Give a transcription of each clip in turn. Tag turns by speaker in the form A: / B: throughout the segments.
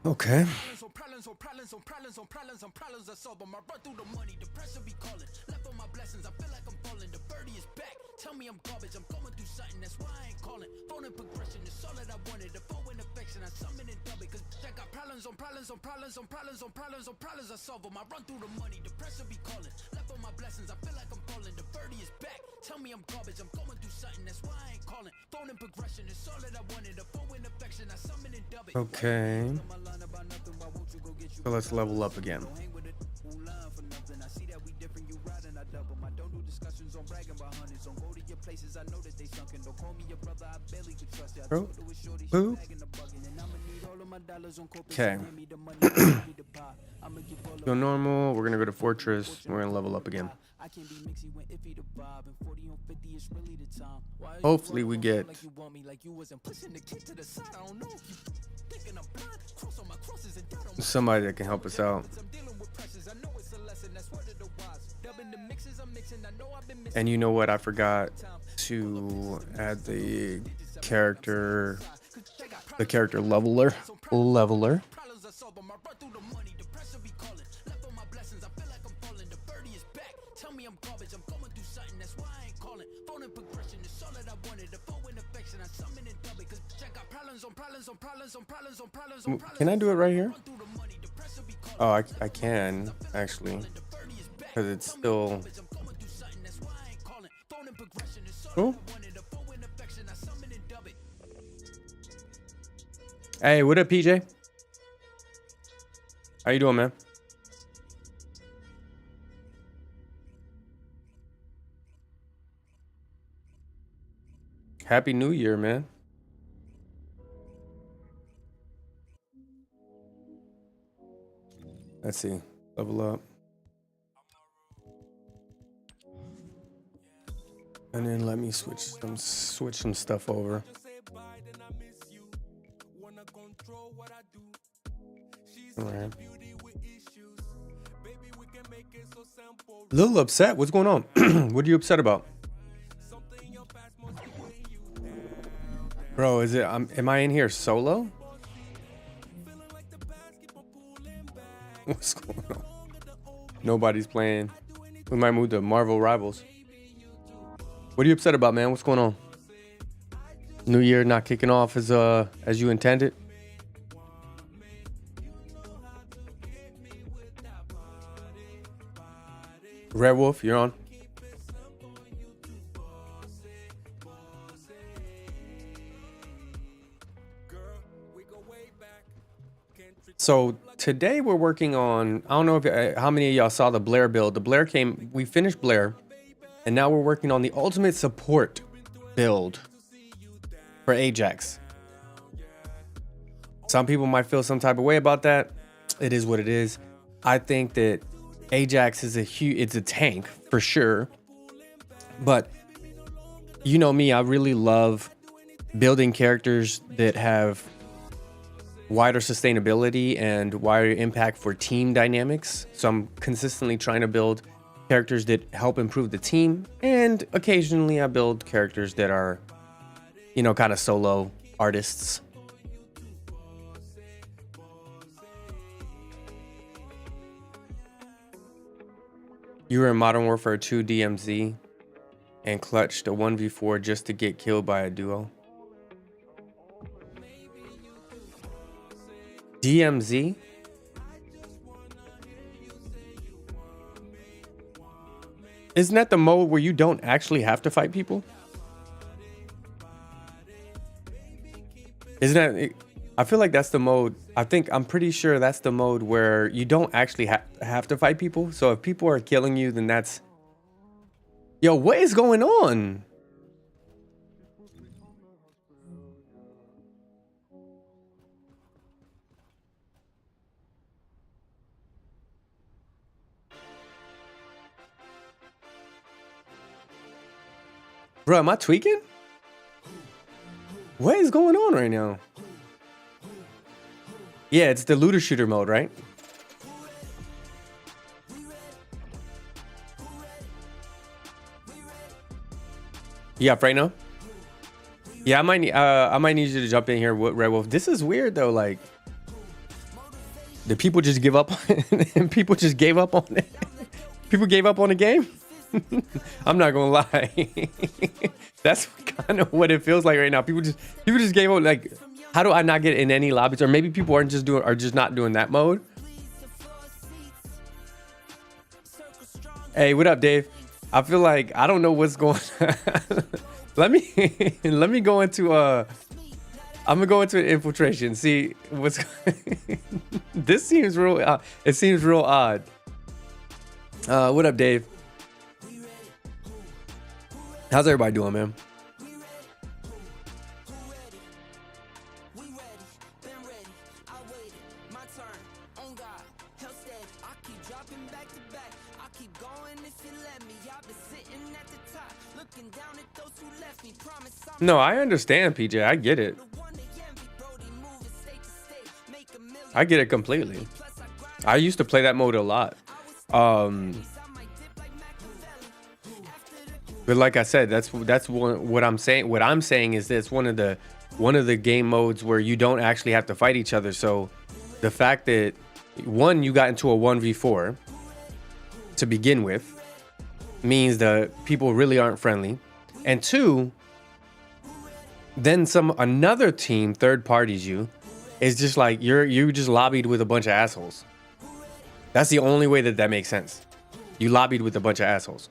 A: Okay.
B: Tell me I'm garbage, I'm going through something, that's why I ain't calling. Phone and progression is all that I wanted. The phone and affection, I summon and dub it. Cause I got problems on problems on problems on problems on problems on problems, I solve them. I run through the money, the pressure be calling. Left on my blessings, I feel like I'm falling. The birdie is back. Tell me I'm garbage, I'm going through something, that's why I ain't calling. Phone and progression is all that I wanted. The phone and affection, I summon and dub it.
A: Okay. So let's level up again. Bro. Boop. Okay. Go normal. We're gonna go to fortress. We're gonna level up again. Hopefully we get somebody that can help us out. And you know what? I forgot to add the character leveler. Can I do it right here? Oh, I can actually, because it's still. Cool. Hey, what up, PJ? How you doing, man? Happy New Year, man. Let's see. Level up. And then let me switch some stuff over. All right. A little upset. What's going on? What are you upset about? Bro, is it am I in here solo? What's going on? Nobody's playing. We might move to Marvel Rivals. What are you upset about, man? What's going on? New Year not kicking off as you intended? Red Wolf, you're on. So today we're working on, I don't know if how many of y'all saw the Blair build. The Blair we finished Blair, and now we're working on the ultimate support build for Ajax. Some people might feel some type of way about that. It is what it is. I think that Ajax is it's a tank for sure. But you know me, I really love building characters that have wider sustainability and wider impact for team dynamics. So I'm consistently trying to build characters that help improve the team, and occasionally I build characters that are, you know, kind of solo artists. You were in Modern Warfare 2 DMZ and clutched a 1v4 just to get killed by a duo. DMZ? Isn't that the mode where you don't actually have to fight people? Isn't that... I feel like that's the mode. I'm pretty sure that's the mode where you don't actually have to fight people. So if people are killing you, then that's... Yo, what is going on? Bro, am I tweaking? What is going on right now? Yeah, it's the looter shooter mode, right? Yeah, right now. Yeah, I might need you to jump in here with Red Wolf. This is weird though. Like, Did people just give up? And people just gave up on it. People gave up on the game. I'm not gonna lie. That's kind of what it feels like right now. People just gave up. Like, how do I not get in any lobbies? Or maybe people are just not doing that mode. Hey, what up, Dave? I feel like I don't know what's going on. let me go into I'm gonna go into an infiltration. See what's this seems real. It seems real odd. What up, Dave? How's everybody doing, man? No, I understand, PJ. I get it. I get it completely. I used to play that mode a lot. But like I said, that's what I'm saying. What I'm saying is this: one of the game modes where you don't actually have to fight each other. So the fact that one, you got into a 1v4 to begin with means that people really aren't friendly, and two, then another team third parties you is just like you just lobbied with a bunch of assholes. That's the only way that makes sense. You lobbied with a bunch of assholes.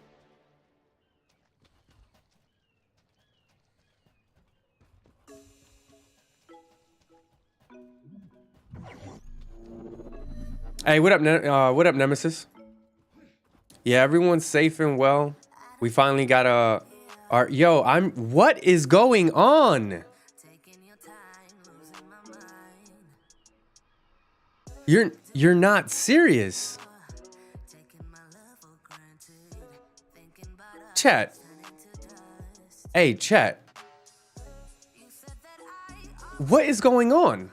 A: Hey, what up, Nemesis? Yeah, everyone's safe and well. We finally got what is going on? You're not serious. Chat. Hey, chat. What is going on?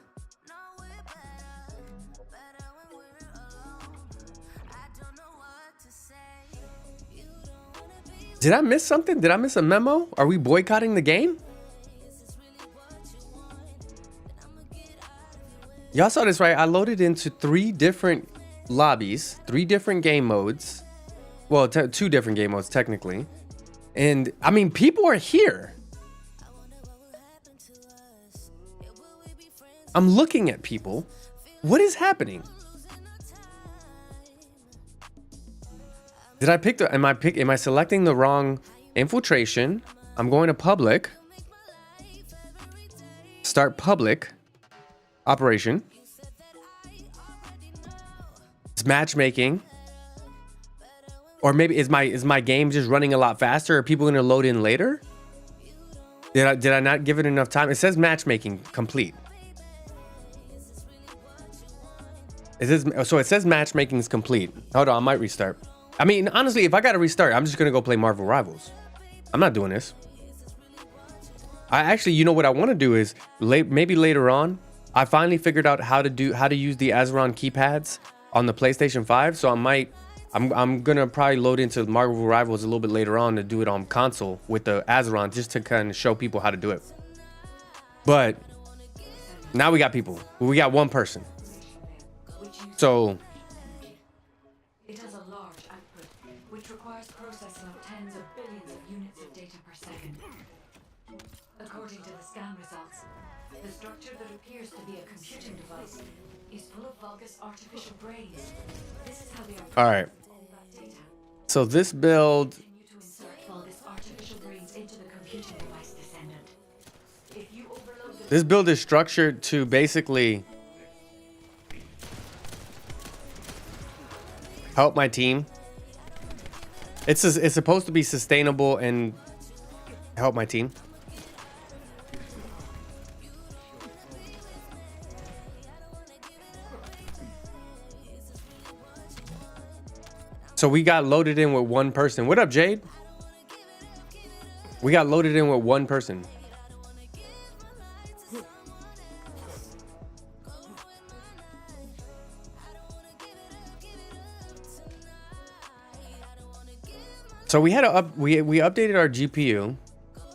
A: Did I miss something? Did I miss a memo? Are we boycotting the game? Y'all saw this, right? I loaded into 3 different lobbies, 3 different game modes. Well, 2 different game modes, technically. And, I mean, people are here. I'm looking at people. What is happening? Did I pick the... Am I selecting the wrong infiltration? I'm going to public. Start public. Operation. It's matchmaking. Or maybe is my game just running a lot faster? Are people going to load in later? Did I not give it enough time? It says matchmaking complete. So it says matchmaking is complete. Hold on, I might restart. I mean, honestly, if I got to restart, I'm just going to go play Marvel Rivals. I'm not doing this. I actually, you know what I want to do is maybe later on, I finally figured out how to use the Azeron keypads on the PlayStation 5. So I'm gonna probably load into Marvel Rivals a little bit later on to do it on console with the Azeron, just to kind of show people how to do it. But now we got people. We got one person. So
C: it has a large output, which requires processing of tens of billions of units of data per second. According to the scan results, the structure that appears to be a computing device is full of Vulgus artificial brains. This is how they are.
A: All right. So this build.
C: Continue to insert Vulgus artificial brains into the computing device descendant. If you overload the...
A: This build is structured to basically help my team. It's supposed to be sustainable and help my team. So we got loaded in with one person. What up, Jade? We got loaded in with one person. So we had we updated our GPU,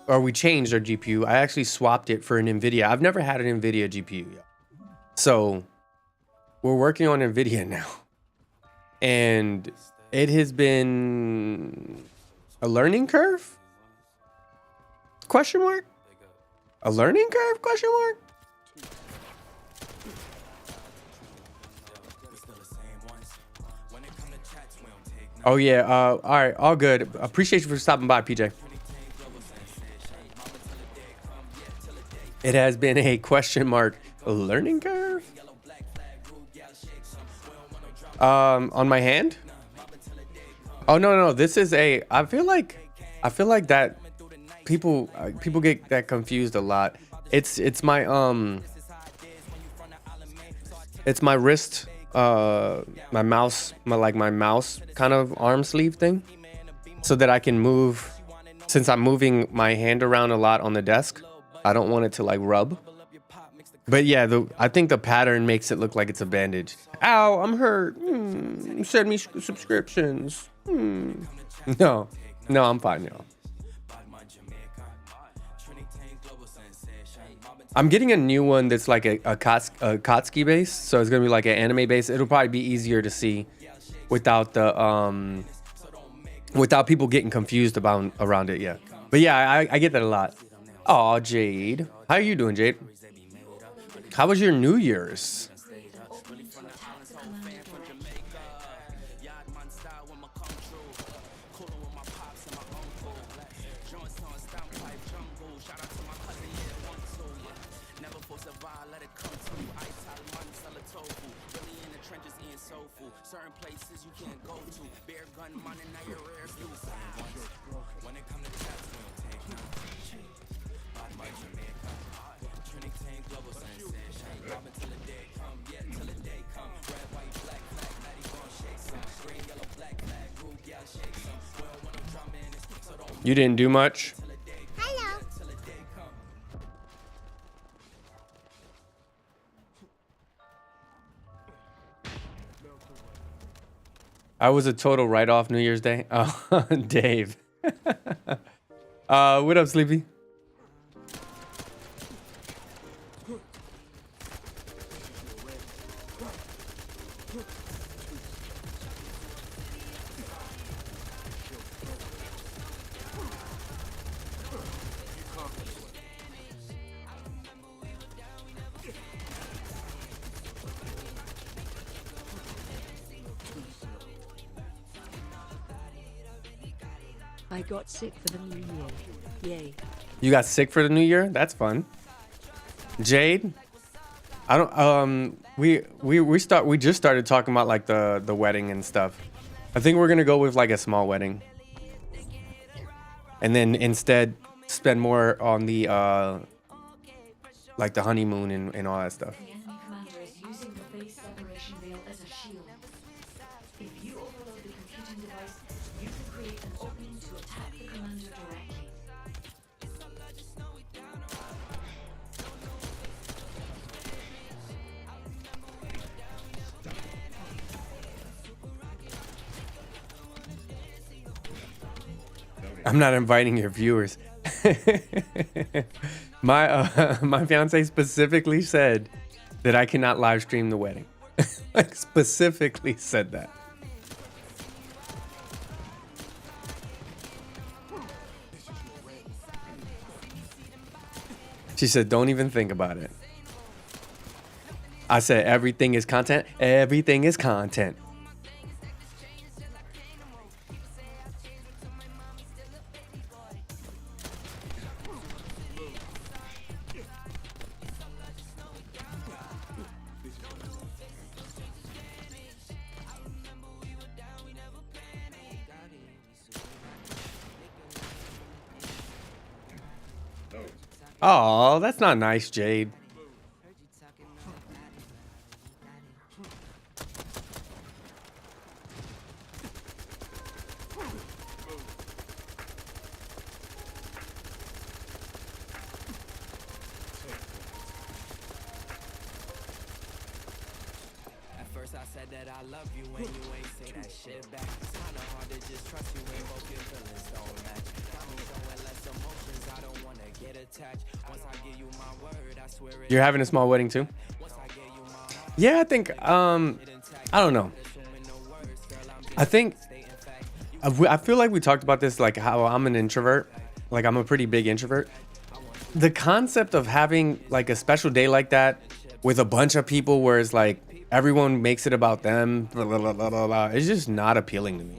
A: or we changed our GPU. I actually swapped it for an NVIDIA. I've never had an NVIDIA GPU yet. So we're working on NVIDIA now. And it has been a learning curve? Question mark? A learning curve? Question mark? Oh yeah, all right, all good. Appreciate you for stopping by, PJ. It has been a question mark learning curve. On my hand? Oh no, this is a. I feel like that people get that confused a lot. It's my it's my wrist, my mouse, my mouse kind of arm sleeve thing, so that I can move. Since I'm moving my hand around a lot on the desk, I don't want it to like rub. But yeah, I think the pattern makes it look like it's a bandage. Ow, I'm hurt. Send me subscriptions. No, I'm fine, y'all. I'm getting a new one that's like a Kotsky base, so it's gonna be like an anime base. It'll probably be easier to see without the without people getting confused around it. Yeah, but yeah, I get that a lot. Oh, Jade, how are you doing, Jade? How was your New Year's? You didn't do much?
D: Hello.
A: I was a total write-off New Year's Day. Oh, Dave. What up, Sleepy?
E: I got sick for the new year. Yay.
A: You got sick for the New Year? That's fun. Jade? I don't we just started talking about like the wedding and stuff. I think we're gonna go with like a small wedding. And then instead spend more on the like the honeymoon and all that stuff.
C: The enemy commander is using the base separation veil as a shield. If you overload the computing device, you can create an opening to attack the commander directly.
A: I'm not inviting your viewers. My fiance specifically said that I cannot live stream the wedding. Like specifically said that. She said, don't even think about it. I said, everything is content. Everything is content. Oh, that's not nice, Jade.
B: At first I said that I love you when you ain't say that shit back. It's kinda hard to just trust you when both your feelings don't match. Got me showing less emotions, I don't wanna get attached. Once I give you my word, I swear it.
A: You're having a small wedding too?
B: Once I give you my heart,
A: Yeah, I think I don't know. I think I feel like we talked about this, like how I'm an introvert, like I'm a pretty big introvert. The concept of having like a special day like that with a bunch of people where it's like everyone makes it about them, blah, blah, blah, blah, blah, blah, it's just not appealing to me.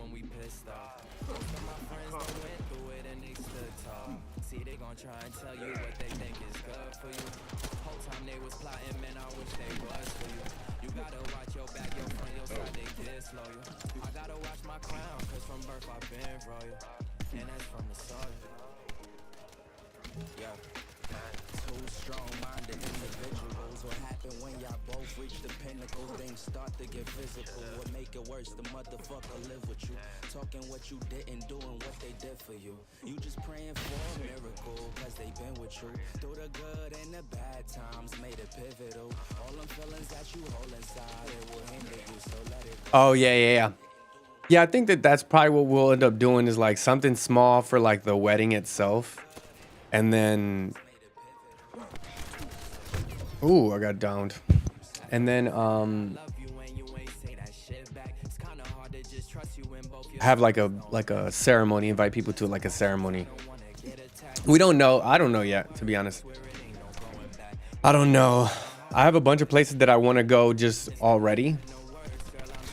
A: Oh yeah, yeah, yeah. Yeah, I think that that's probably what we'll end up doing is like something small for like the wedding itself. And then, ooh, I got downed. And then have like a ceremony, invite people to like a ceremony. We don't know. I don't know yet, to be honest. I don't know. I have a bunch of places that I want to go just already.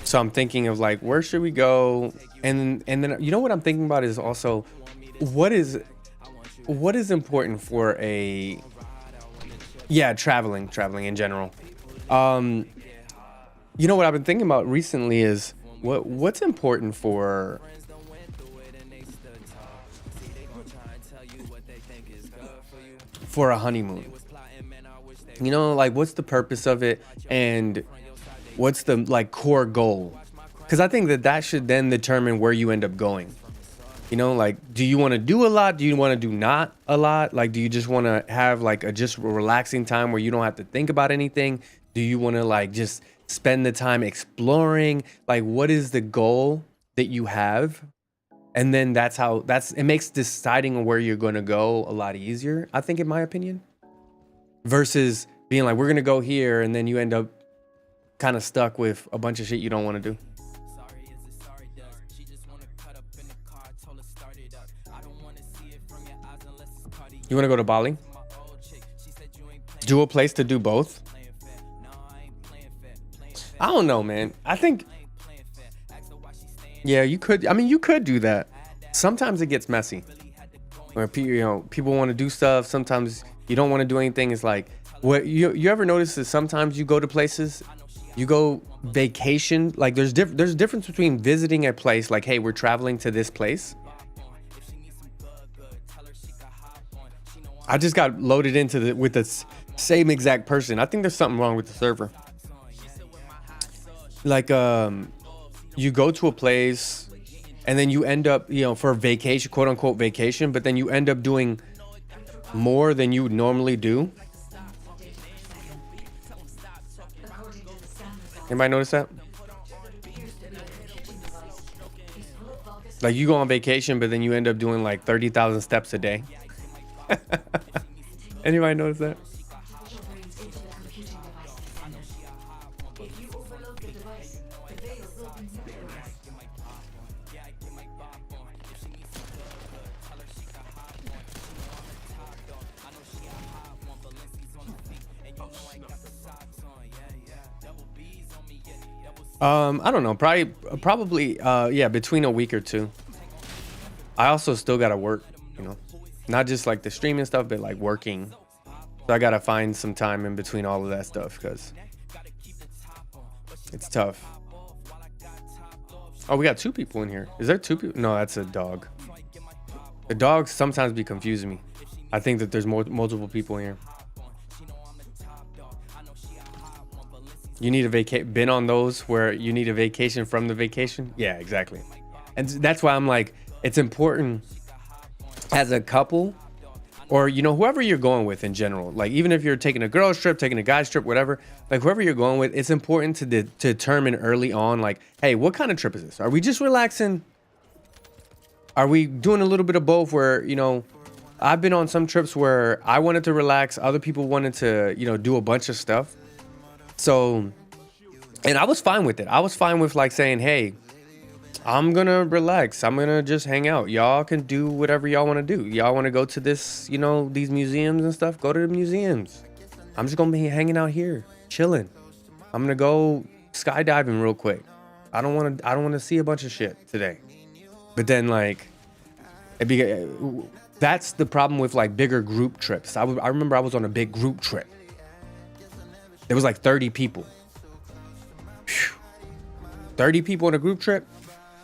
A: So I'm thinking of like, where should we go? And then you know what I'm thinking about is also what is important for a traveling in general. You know what I've been thinking about recently is what's important for a honeymoon. You know, like what's the purpose of it and what's the like core goal? Because I think that should then determine where you end up going. You know, like, do you want to do a lot? Do you want to do not a lot? Like, do you just want to have like a just relaxing time where you don't have to think about anything? Do you want to like just spend the time exploring? Like, what is the goal that you have? And then it makes deciding where you're going to go a lot easier, I think, in my opinion, versus being like, we're going to go here. And then you end up kind of stuck with a bunch of shit you don't want to do. You want to go to Bali? Do a place to do both? I don't know, man. I think, yeah, you could. I mean, you could do that. Sometimes it gets messy. Where people want to do stuff. Sometimes you don't want to do anything. It's like, what you ever notice that sometimes you go to places, you go vacation. Like there's a difference between visiting a place. Like, hey, we're traveling to this place. I just got loaded into with the same exact person. I think there's something wrong with the server. Like, you go to a place and then you end up, for a vacation, quote unquote vacation, but then you end up doing more than you would normally do. Anybody notice that? Like you go on vacation, but then you end up doing like 30,000 steps a day. Anybody notice that? I don't know. Probably. Yeah, between a week or two. I also still gotta work. Not just like the streaming stuff, but like working. So I gotta find some time in between all of that stuff because it's tough. Oh, we got two people in here. Is there two people? No, that's a dog. The dogs sometimes be confusing me. I think that there's multiple people in here. You need a been on those where you need a vacation from the vacation? Yeah, exactly. And that's why I'm like, it's important as a couple or, whoever you're going with in general. Like, even if you're taking a girl's trip, taking a guy's trip, whatever, like whoever you're going with, it's important to determine early on, like, hey, what kind of trip is this? Are we just relaxing? Are we doing a little bit of both where, I've been on some trips where I wanted to relax. Other people wanted to, do a bunch of stuff. So And I was fine with it. I was fine with like saying, hey, I'm gonna relax. I'm gonna just hang out. Y'all can do whatever y'all want to do. Y'all want to go to this, you know, these museums and stuff. Go to the museums. I'm just gonna be hanging out here, chilling. I'm gonna go skydiving real quick. I don't want to see a bunch of shit today. But then like, that's the problem with like bigger group trips. I remember I was on a big group trip. There was like 30 people. Whew. 30 people on a group trip?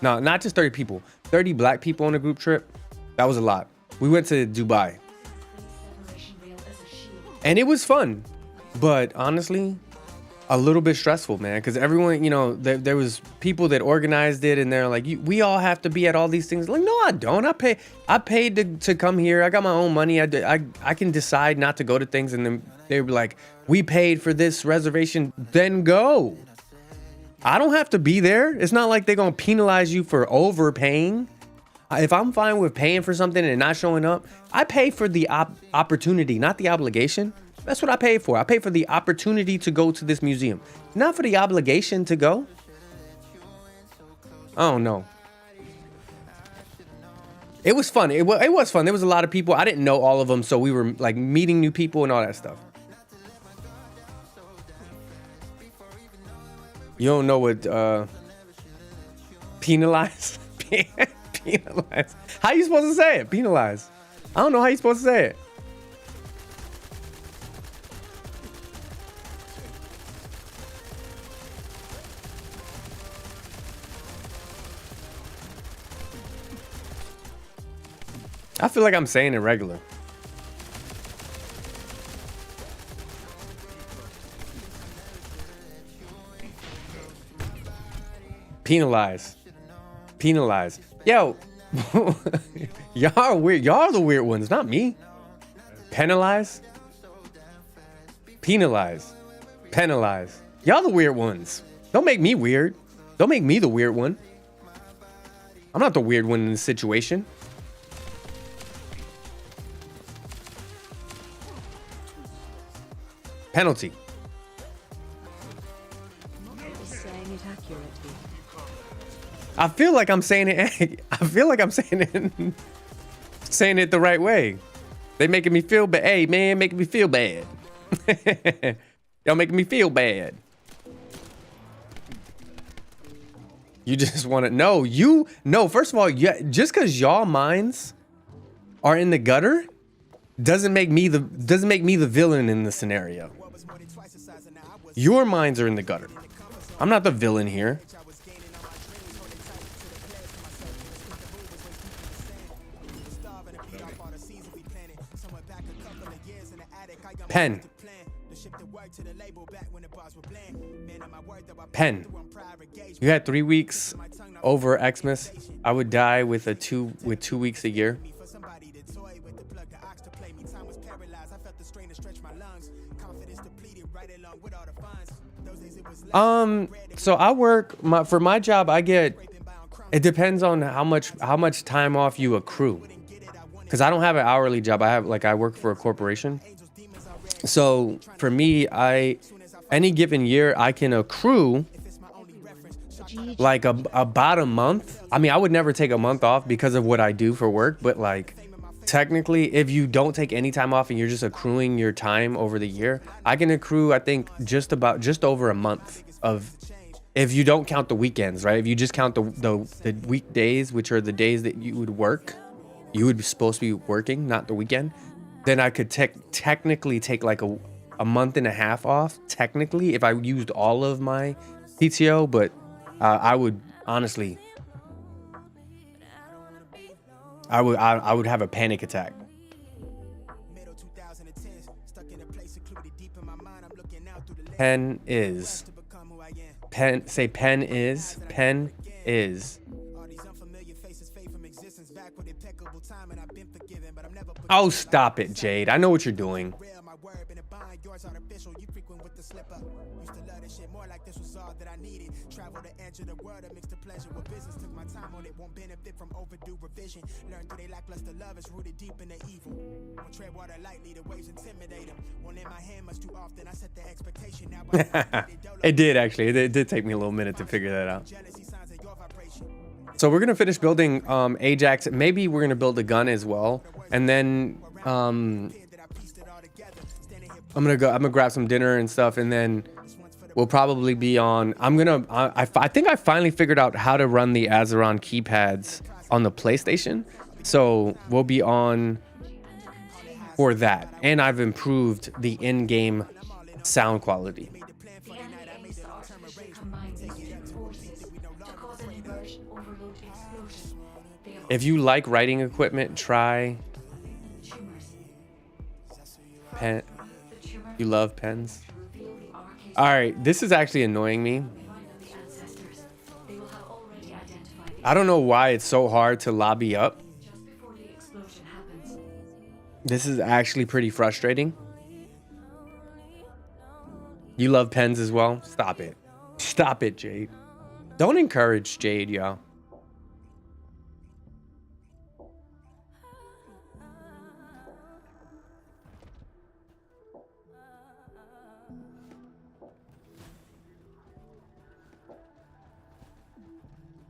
A: No, not just 30 people. 30 black people on a group trip. That was a lot. We went to Dubai. And it was fun. But honestly, a little bit stressful, man. Because everyone, you know, there was people that organized it. And they're like, we all have to be at all these things. Like, no, I don't. I paid to come here. I got my own money. I can decide not to go to things. And then they were like, we paid for this reservation. Then go. I don't have to be there. It's not like they're going to penalize you for overpaying. If I'm fine with paying for something and not showing up, I pay for the opportunity, not the obligation. That's what I pay for. I pay for the opportunity to go to this museum, not for the obligation to go. I don't know. It was fun. It was fun. There was a lot of people. I didn't know all of them, so we were like meeting new people and all that stuff. You don't know what penalize? Penalize. How you supposed to say it? Penalize. I don't know how you supposed to say it. I feel like I'm saying it regular. Penalize. Penalize. Yo, y'all are weird. Y'all are the weird ones, not me. Penalize. Penalize. Penalize. Y'all the weird ones. Don't make me weird. Don't make me the weird one. I'm not the weird one in this situation. Penalty.
E: Saying it accurately.
A: I feel like I'm saying it. I feel like I'm saying it the right way. They making me feel bad. Hey man, making me feel bad. Y'all making me feel bad. You just want to know. First of all, just because y'all minds are in the gutter doesn't make me the villain in the scenario. Your minds are in the gutter. I'm not the villain here. Pen. Pen. You had 3 weeks over Xmas. I would die with 2 weeks a year. So I work for my job. It depends on how much time off you accrue. Cause I don't have an hourly job. I work for a corporation. So for me, any given year I can accrue like about a month. I mean, I would never take a month off because of what I do for work, but like technically if you don't take any time off and you're just accruing your time over the year, I can accrue, I think just over a month of, if you don't count the weekends, right? If you just count the weekdays, which are the days that you would work, you would be supposed to be working, not the weekend, then I could technically take like a month and a half off, technically, if I used all of my PTO, but I would honestly, I would have a panic attack. Pen is. Oh, stop it, Jade. I know what you're doing.
B: yours artificial, you frequent with the slipper. Used to love this shit more like this was all that I needed. Travel the edge of the world, I mixed the pleasure with business. Took my time on it, won't benefit from overdue revision. Learned through they lackluster love is rooted deep in the evil. Won't tread water lightly, the waves intimidate them. Won't in my hand much too often, I set the expectation now.
A: It did actually. It did take me a little minute to figure that out.
B: Jealousy signs of your vibration.
A: So we're gonna finish building Ajax. Maybe we're gonna build a gun as well, and then I'm gonna grab some dinner and stuff, and then we'll probably be on. I think I finally figured out how to run the Azeron keypads on the PlayStation, so we'll be on for that. And I've improved the in-game sound quality.
C: The enemy aims to artificially combine these two forces to cause an inversion overload explosion. They have
A: If you like writing equipment, try
C: tumors.
A: pen.
C: The tumor
A: You love pens.
C: reveal the arcade.
A: All right, this is actually annoying me.
C: Find out the ancestors. They will have already identified the
A: I don't know why it's so hard to lobby up.
C: just before the explosion happens.
A: This is actually pretty frustrating. You love pens as well? Stop it. Stop it, Jade. Don't encourage Jade, y'all.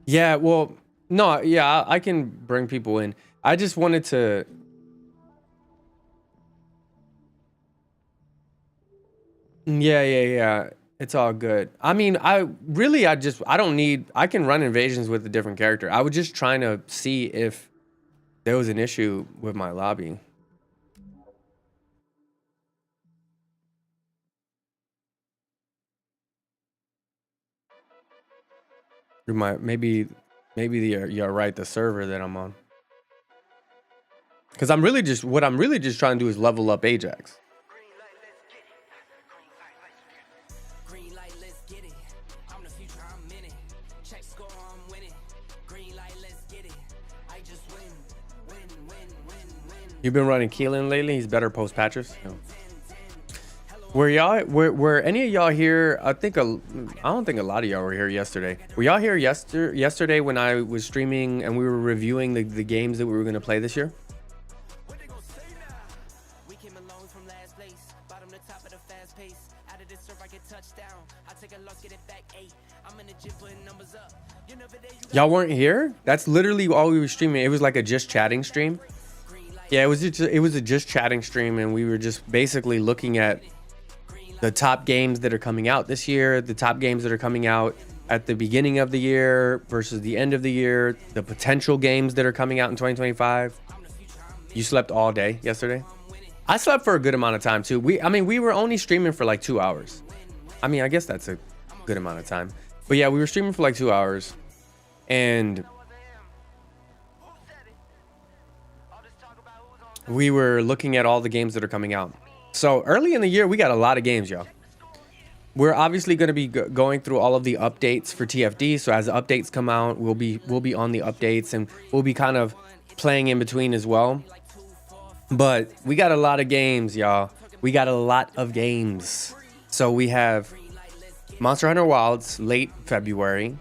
A: Yeah, well, no, yeah, I can bring people in. I just wanted to. Yeah. It's all good. I mean, I don't need. I can run invasions with a different character. I was just trying to see if there was an issue with my lobby. Maybe you're right. The server that I'm on. Because what I'm really just trying to do is level up Ajax.
B: Green light, let's get it. I'm the future, I'm in it. Check score, I'm winning. Green light, let's get it. I just win.
A: You've been running Keelan lately. He's better post patches. No. Were any of y'all here? I don't think a lot of y'all were here yesterday. Were y'all here yesterday when I was streaming and we were reviewing the games that we were going to play this year?
B: What they gonna say now? We came along from last place. Bottom to top of the fast pace. Out of this surf, I get touchdown. I take a loss, get it back 8. I'm in the gym putting numbers up. You never there, you
A: Y'all weren't here? That's literally all we were streaming. It was like a just chatting stream. Yeah, it was a just chatting stream, and we were just basically looking at the top games that are coming out this year, the top games that are coming out at the beginning of the year versus the end of the year, the potential games that are coming out in 2025. You slept all day yesterday? I slept for a good amount of time too. We were only streaming for like 2 hours. I mean, I guess that's a good amount of time. But yeah, we were streaming for like 2 hours, and we were looking at all the games that are coming out. So early in the year, we got a lot of games, y'all. We're obviously going to be going through all of the updates for TFD. So as the updates come out, we'll be on the updates, and we'll be kind of playing in between as well. But we got a lot of games, y'all. We got a lot of games. So we have Monster Hunter Wilds late February.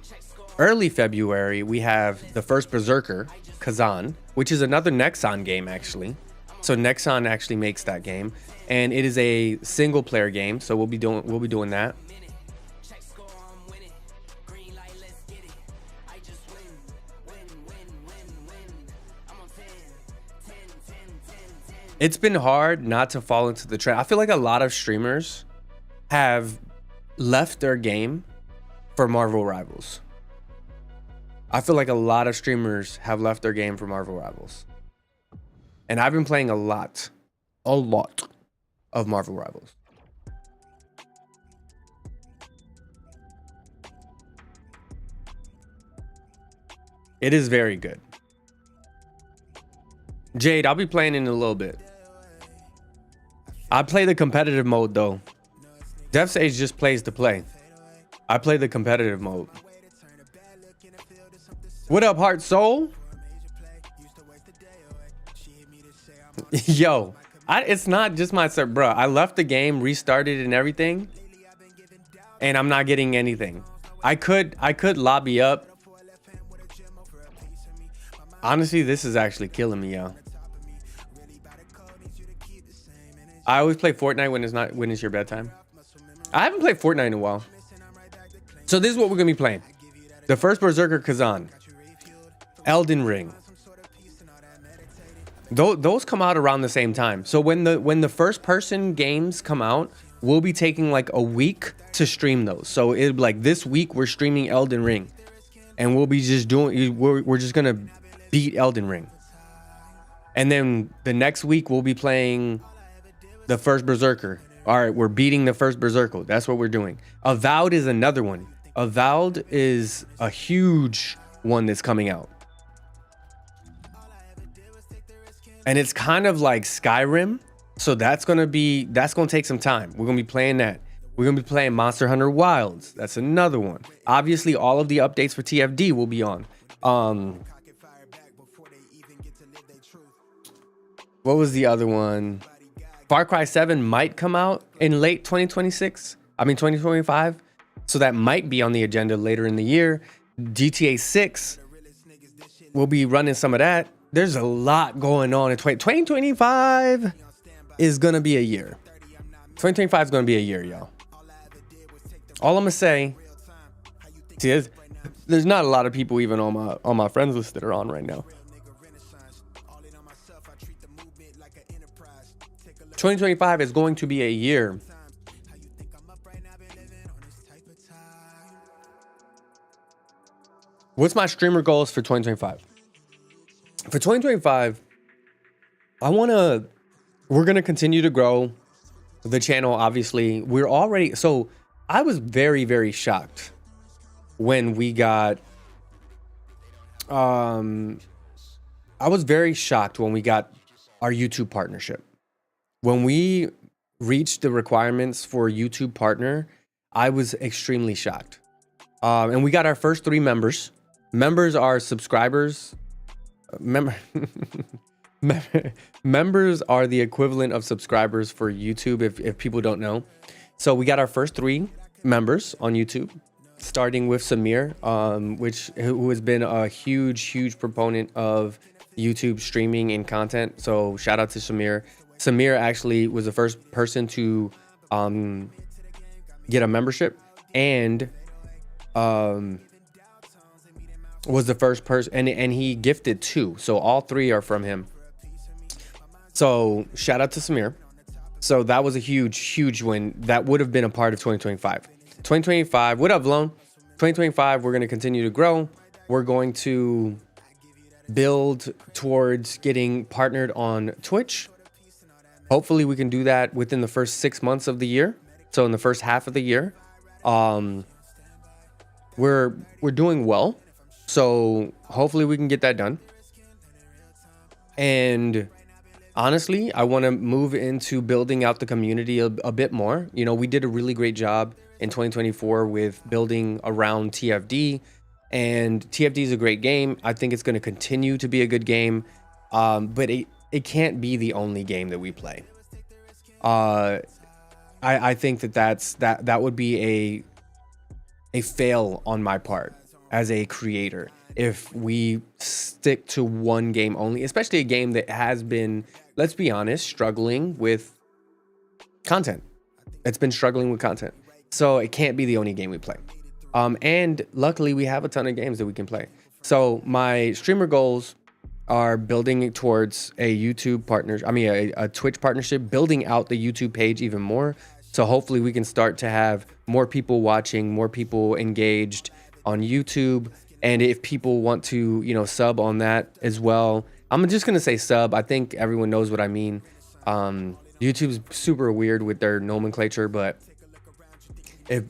A: Early February, we have the first Berserker, Kazan, which is another Nexon game, actually. So Nexon actually makes that game, and it is a single player game. So we'll be doing that. It's been hard not to fall into the trap. I feel like a lot of streamers have left their game for Marvel Rivals. I feel like a lot of streamers have left their game for Marvel Rivals. And I've been playing a lot of Marvel Rivals. It is very good. Jade, I'll be playing in a little bit. I play the competitive mode though. Dev Sage just plays to play. I play the competitive mode. What up, Heart Soul? Yo, It's not just my server, bro. I left the game, restarted and everything, and I'm not getting anything. I could lobby up. Honestly, this is actually killing me, yo. I always play Fortnite when it's your bedtime. I haven't played Fortnite in a while. So this is what we're gonna be playing. The first Berserker Kazan. Elden Ring. Those come out around the same time. So when the first person games come out, we'll be taking like a week to stream those. So it'll be like this week we're streaming Elden Ring. And we'll be just doing we're just gonna beat Elden Ring. And then the next week we'll be playing the first Berserker. All right, we're beating the first Berserker. That's what we're doing. Avowed is another one. Avowed is a huge one that's coming out. And it's kind of like Skyrim. So that's gonna take some time. We're gonna be playing that. We're gonna be playing Monster Hunter Wilds. That's another one. Obviously, all of the updates for TFD will be on. What was the other one? Far Cry 7 might come out in late 2026. I mean 2025. So that might be on the agenda later in the year. GTA 6, we'll be running some of that. There's a lot going on in 2025 is gonna be a year. 2025 is gonna be a year, y'all. All I'm gonna say is there's not a lot of people even on my friends list that are on right now. 2025 is going to be a year What's my streamer goals for 2025? For 2025, we're going to continue to grow the channel. Obviously, I was very, very shocked when we got, I was very shocked when we got our YouTube partnership. When we reached the requirements for YouTube partner, I was extremely shocked. And we got our first 3 members. Members are subscribers. Members are the equivalent of subscribers for YouTube, if people don't know. So we got our first 3 members on YouTube, starting with Samir, who has been a huge proponent of YouTube streaming and content. So shout out to Samir. Samir actually was the first person to get a membership, and was the first person, and he gifted 2. So all 3 are from him. So shout out to Samir. So that was a huge win. That would have been a part of 2025. 2025, what up, Lone? 2025, we're going to continue to grow. We're going to build towards getting partnered on Twitch. Hopefully we can do that within the first 6 months of the year. So in the first half of the year, we're doing well. So hopefully we can get that done. And honestly, I want to move into building out the community a bit more. You know, we did a really great job in 2024 with building around TFD, and TFD is a great game. I think it's going to continue to be a good game, but it can't be the only game that we play. I think that would be a fail on my part as a creator if we stick to one game only, especially a game that has been, let's be honest, struggling with content. It's been struggling with content. So it can't be the only game we play. And luckily we have a ton of games that we can play. So my streamer goals are building towards a YouTube partner, a Twitch partnership, building out the YouTube page even more. So hopefully we can start to have more people watching, more people engaged on YouTube. And if people want to, sub on that as well, I'm just going to say sub. I think everyone knows what I mean. YouTube's super weird with their nomenclature, but if,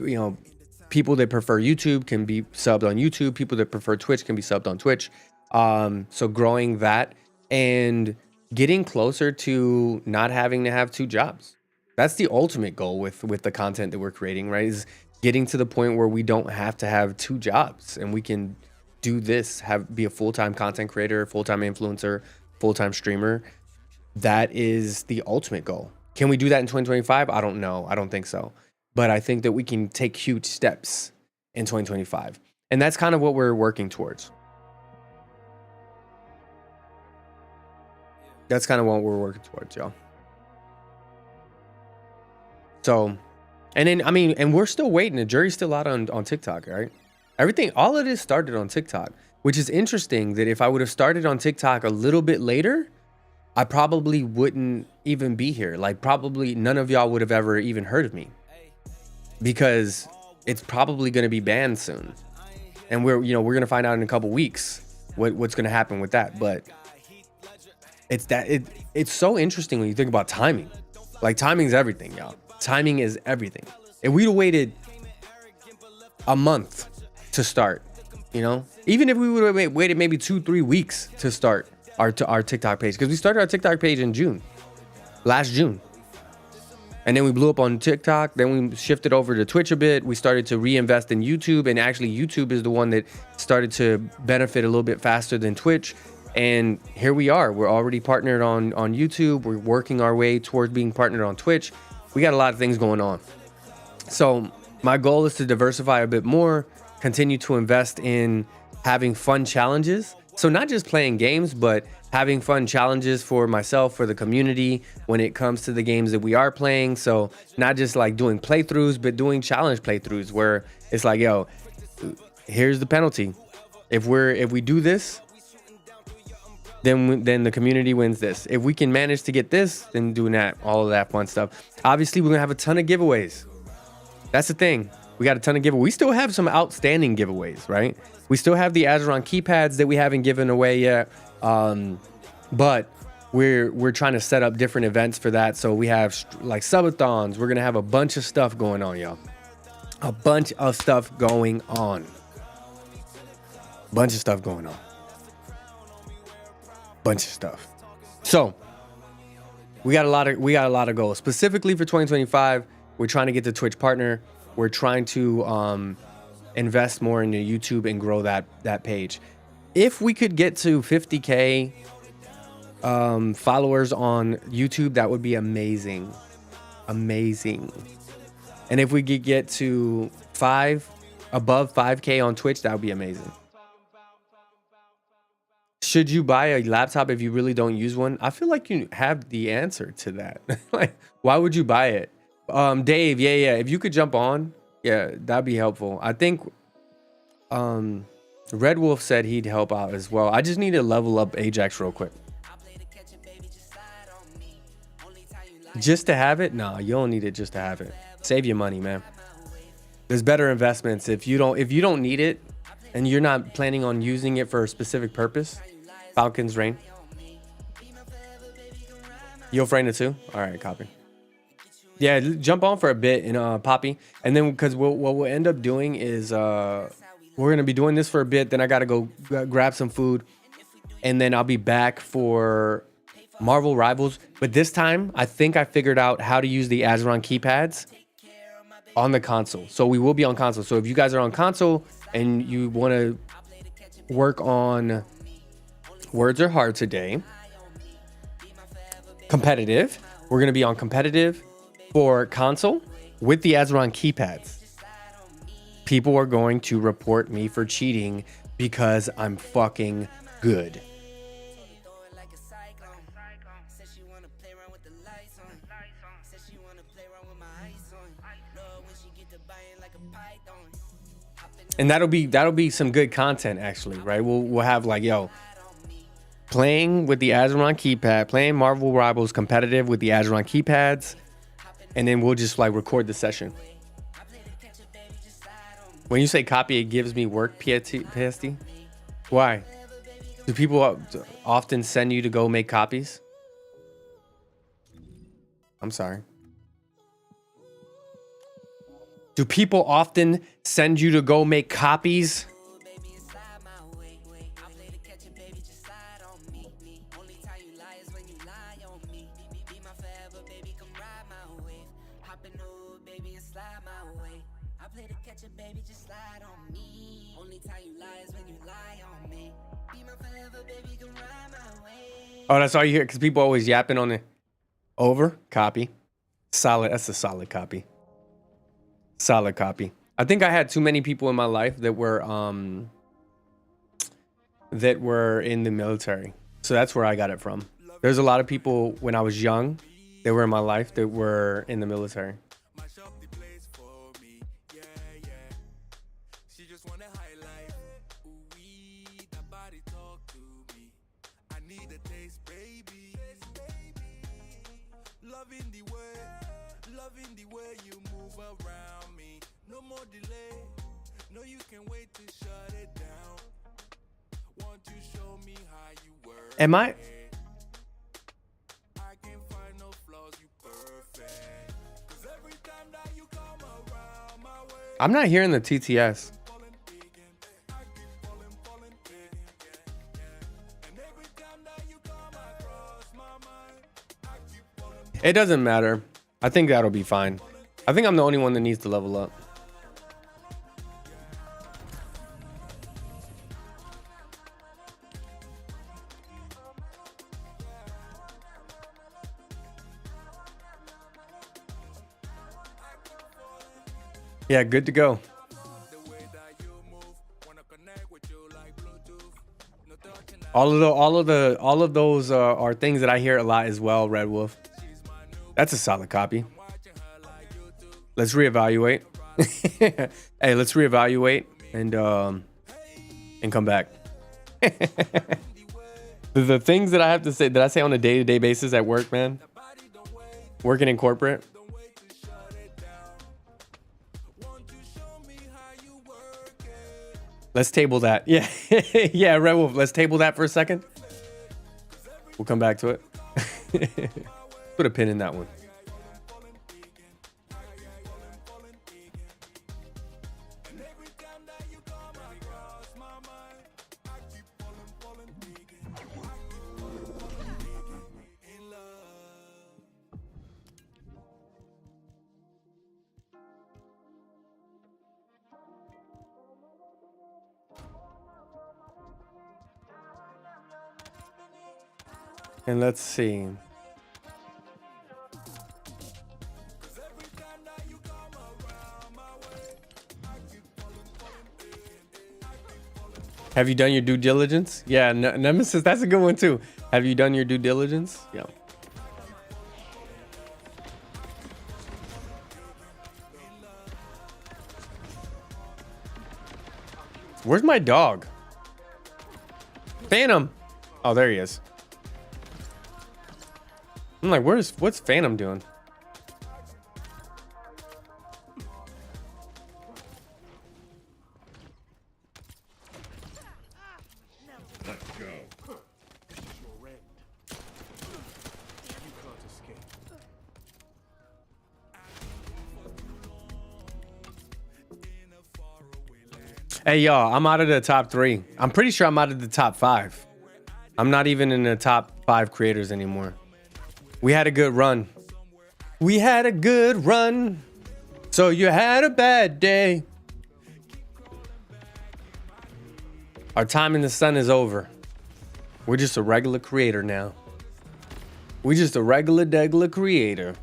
A: people that prefer YouTube can be subbed on YouTube. People that prefer Twitch can be subbed on Twitch. So growing that and getting closer to not having to have 2 jobs. That's the ultimate goal with the content that we're creating, right? Is getting to the point where we don't have to have 2 jobs and we can do this, be a full-time content creator, full-time influencer, full-time streamer. that is the ultimate goal. Can we do that in 2025? I don't know. I don't think so. But I think that we can take huge steps in 2025. And that's kind of what we're working towards. That's kind of what we're working towards, y'all. So, and then, I mean, and we're still waiting. The jury's still out on TikTok, right? Everything, all of this started on TikTok, which is interesting that if I would have started on TikTok a little bit later, I probably wouldn't even be here. Like, probably none of y'all would have ever even heard of me, because it's probably going to be banned soon. And we're going to find out in a couple weeks what's going to happen with that. But it's so interesting when you think about timing. Like, timing is everything, y'all. Timing is everything. If we'd have waited a month to start, even if we would have waited maybe 2-3 weeks to start our TikTok page, because we started our TikTok page in last June. And then we blew up on TikTok. Then we shifted over to Twitch a bit. We started to reinvest in YouTube. And actually, YouTube is the one that started to benefit a little bit faster than Twitch. And here we are. We're already partnered on YouTube. We're working our way towards being partnered on Twitch. We got a lot of things going on. So my goal is to diversify a bit more, continue to invest in having fun challenges. So not just playing games, but having fun challenges for myself, for the community when it comes to the games that we are playing. So not just like doing playthroughs, but doing challenge playthroughs where it's like, yo, here's the penalty. If we do this, then the community wins this. If we can manage to get this, then doing that, all of that fun stuff. Obviously, we're gonna have a ton of giveaways. That's the thing. We got a ton of giveaways. We still have some outstanding giveaways, right? We still have the Azeron keypads that we haven't given away yet. But we're trying to set up different events for that. So we have like subathons. We're gonna have a bunch of stuff going on, y'all. A bunch of stuff going on. Bunch of stuff going on. Bunch of stuff. So we got a lot of goals. Specifically for 2025, we're trying to get the Twitch partner. We're trying to invest more into YouTube and grow that page. If we could get to 50K followers on YouTube, that would be amazing. Amazing. And if we could get to above 5K on Twitch, that would be amazing. Should you buy a laptop if you really don't use one? I feel like you have the answer to that. Like, why would you buy it? Dave, yeah. If you could jump on, yeah, that'd be helpful. I think Red Wolf said he'd help out as well. I just need to level up Ajax real quick. Just to have it? Nah, you don't need it just to have it. Save your money, man. There's better investments. If you don't need it and you're not planning on using it for a specific purpose, Falcon's Reign. You'll frame it too? All right, copy. Yeah, jump on for a bit in Poppy. And then because what we'll end up doing is we're going to be doing this for a bit. Then I got to go grab some food. And then I'll be back for Marvel Rivals. But this time, I think I figured out how to use the Azeron keypads on the console. So we will be on console. So if you guys are on console and you want to work on Words Are Hard today, competitive, we're going to be on competitive for console with the Azeron keypads. People are going to report me for cheating because I'm fucking good. And that'll be some good content, actually, right? We'll have like, yo, playing with the Azeron keypad, playing Marvel Rivals competitive with the Azeron keypads, and then we'll just like record the session. When you say copy, it gives me work, PST. Why? Do people often send you to go make copies? I'm sorry. Do people often send you to go make copies? Oh, that's all you hear because people always yapping on the over copy. Solid. That's a solid copy. Solid copy. I think I had too many people in my life that were in the military. So that's where I got it from. There's a lot of people when I was young that were in my life that were in the military. Am I? I'm not hearing the TTS. It doesn't matter. I think that'll be fine. I think I'm the only one that needs to level up. Yeah, good to go. All of those are things that I hear a lot as well, Red Wolf. That's a solid copy. Let's reevaluate. Hey, let's reevaluate and come back. The things that I have to say that I say on a day-to-day basis at work, man. Working in corporate. Let's table that. Yeah. Yeah, Red Wolf, let's table that for a second. We'll come back to it. Put a pin in that one. And let's see. Have you done your due diligence? Yeah, Nemesis, that's a good one too. Have you done your due diligence? Yeah. Where's my dog? Phantom. Oh, there he is. I'm like, what's Phantom doing?
D: Let's go. This is your end. You can't escape.
A: Hey, y'all, I'm out of the top 3. I'm pretty sure I'm out of the top 5. I'm not even in the top 5 creators anymore. We had a good run. We had a good run. So you had a bad day. Our time in the sun is over. We're just a regular creator now. We're just a regular degular creator.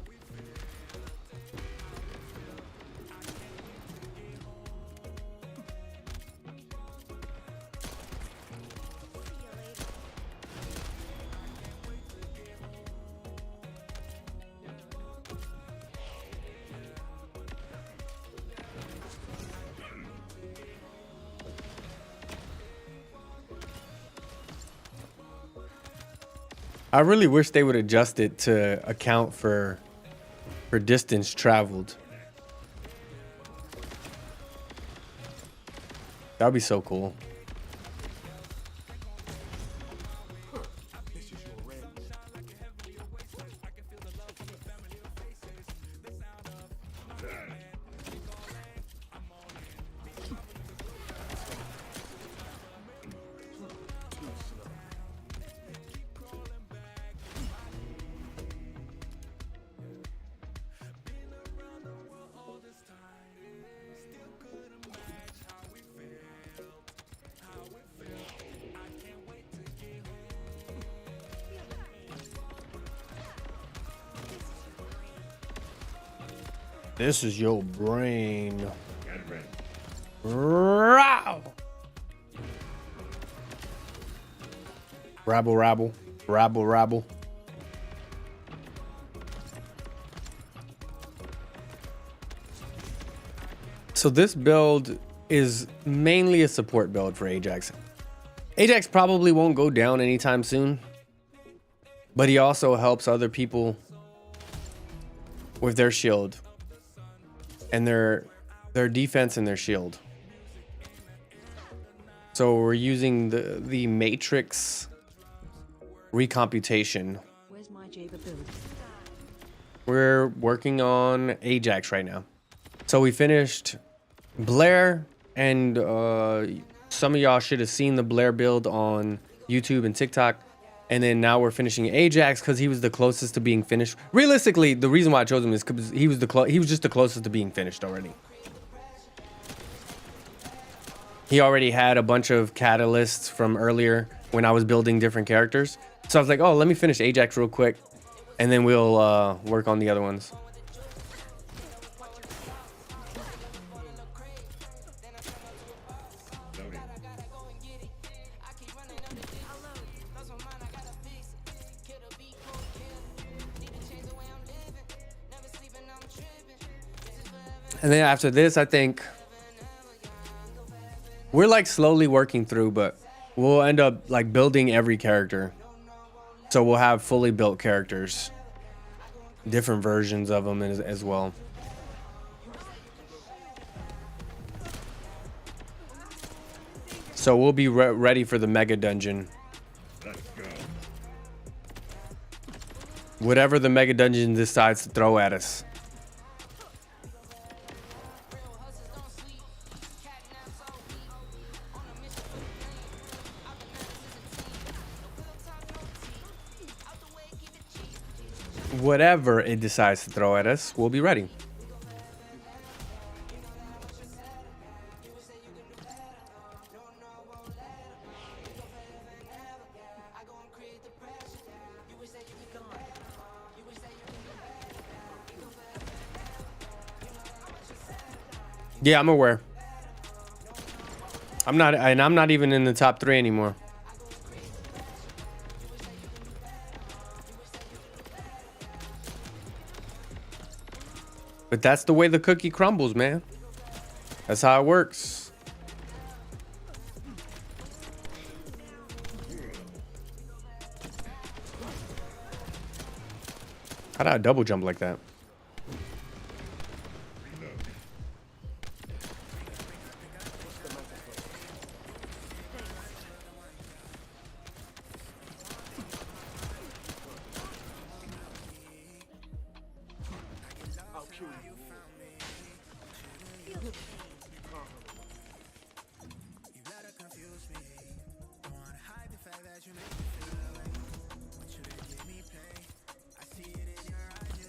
A: I really wish they would adjust it to account for distance traveled. That'd be so cool.
D: This is your end.
A: This is your brain. Rabble, rabble, rabble, rabble. So this build is mainly a support build for Ajax. Ajax probably won't go down anytime soon, but he also helps other people with their shield and their defense and their shield. So we're using the matrix recomputation.
E: Where's my Java build?
A: We're working on Ajax right now. So we finished Blair, and some of y'all should have seen the Blair build on YouTube and TikTok. And then now we're finishing Ajax because he was the closest to being finished. Realistically, the reason why I chose him is because he was just the closest to being finished already. He already had a bunch of catalysts from earlier when I was building different characters. So I was like, oh, let me finish Ajax real quick, and then we'll work on the other ones. And then after this, I think we're like slowly working through, but we'll end up like building every character. So we'll have fully built characters, different versions of them as well. So we'll be ready for the mega dungeon. Whatever the mega dungeon decides to throw at us. Whatever it decides to throw at us, we'll be ready. Yeah, I'm aware. I'm not even in the top 3 anymore. But that's the way the cookie crumbles, man. That's how it works. How did I double jump like that?
D: I'll kill you.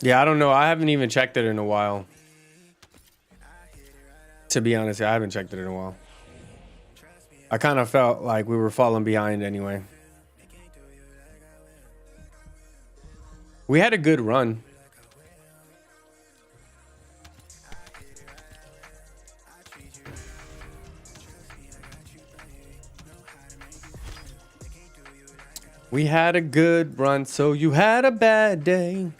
A: Yeah, I don't know. I haven't even checked it in a while. To be honest, I haven't checked it in a while. I kind of felt like we were falling behind anyway. We had a good run. We had a good run, so you had a bad day.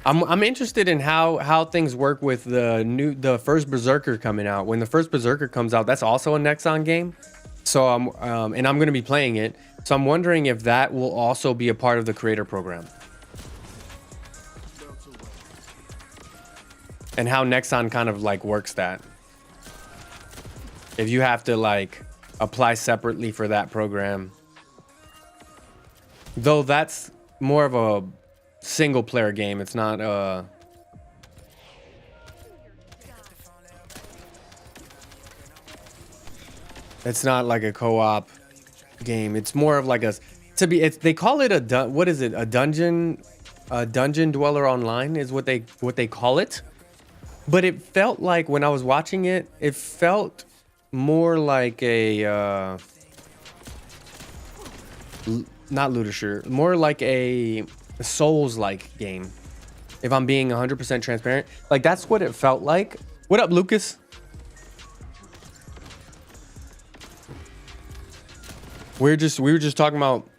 A: I'm interested in how things work with the first Berserker coming out. When the first Berserker comes out, that's also a Nexon game. So I'm going to be playing it. So I'm wondering if that will also be a part of the creator program. And how Nexon kind of like works that. If you have to like apply separately for that program. Though that's more of a single player game. It's not it's not like a co-op game. It's more of like they call it a dungeon dweller online is what they call it. But it felt like when I was watching it, it felt more like a not looter shooter, more like a Souls-like game. If I'm being 100% transparent, like that's what it felt like. What up, Lucas? We were just talking about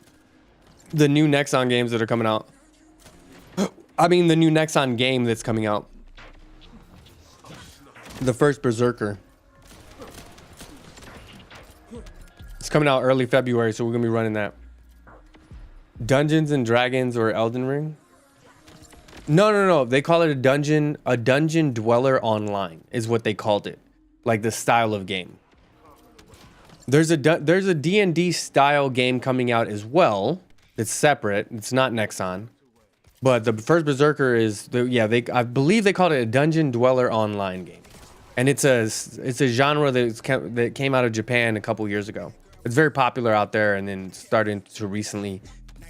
A: the new Nexon games that are coming out. I mean, the new Nexon game that's coming out. The first Berserker. It's coming out early February, so we're gonna be running that. Dungeons and Dragons or Elden Ring? No. They call it a dungeon dweller online is what they called it. Like the style of game. There's a D&D style game coming out as well. It's separate. It's not Nexon. But the first Berserker is I believe they called it a dungeon dweller online game. And it's a genre that came out of Japan a couple years ago. It's very popular out there and then starting to recently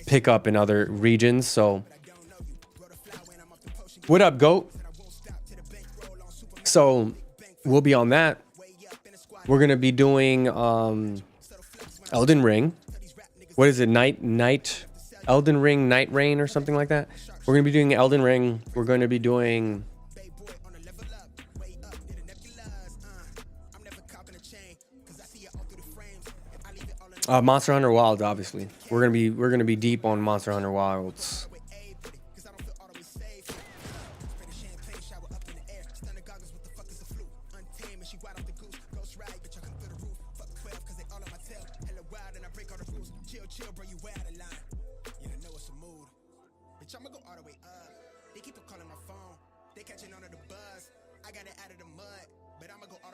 A: pick up in other regions. So what up, GOAT? So we'll be on that. We're gonna be doing Elden Ring. What is it? Elden Ring Night Rain or something like that. We're gonna be doing Elden Ring. We're gonna be doing Monster Hunter Wilds, obviously. We're gonna be deep on Monster Hunter Wilds.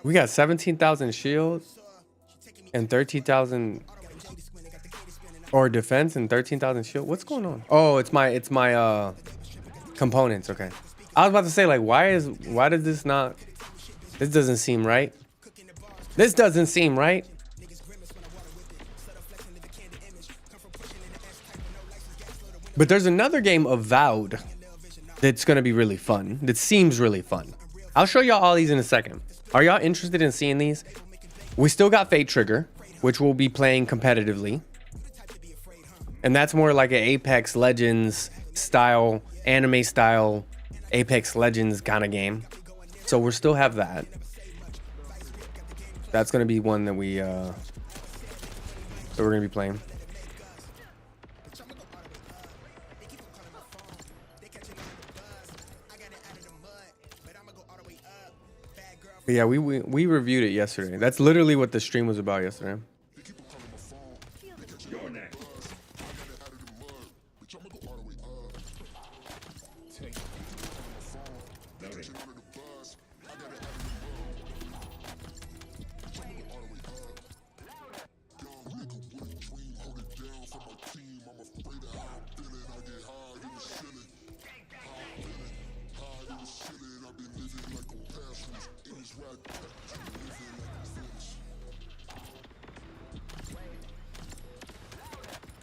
A: We got 17,000 shield and 13,000 or defense and 13,000 shield. What's going on? Oh, it's my components. Okay. I was about to say, like, why does this not, this doesn't seem right. This doesn't seem right. But there's another game, Avowed, that's going to be really fun. That seems really fun. I'll show y'all all these in a second. Are y'all interested in seeing these? We still got Fate Trigger, which we'll be playing competitively. And that's more like an Apex Legends style, anime style, Apex Legends kind of game. So we'll still have that. That's going to be one that we're going to be playing. But yeah, we reviewed it yesterday. That's literally what the stream was about yesterday.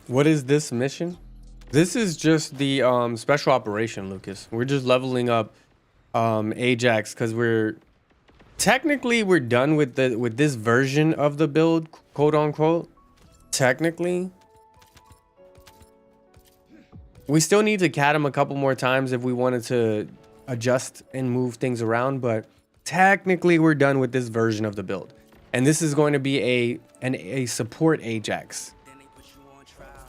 A: What is this mission? This is just the special operation, Lucas. We're just leveling up Ajax because we're done with this version of the build, quote unquote. Technically, we still need to cat him a couple more times if we wanted to adjust and move things around, but technically we're done with this version of the build. And this is going to be a support Ajax.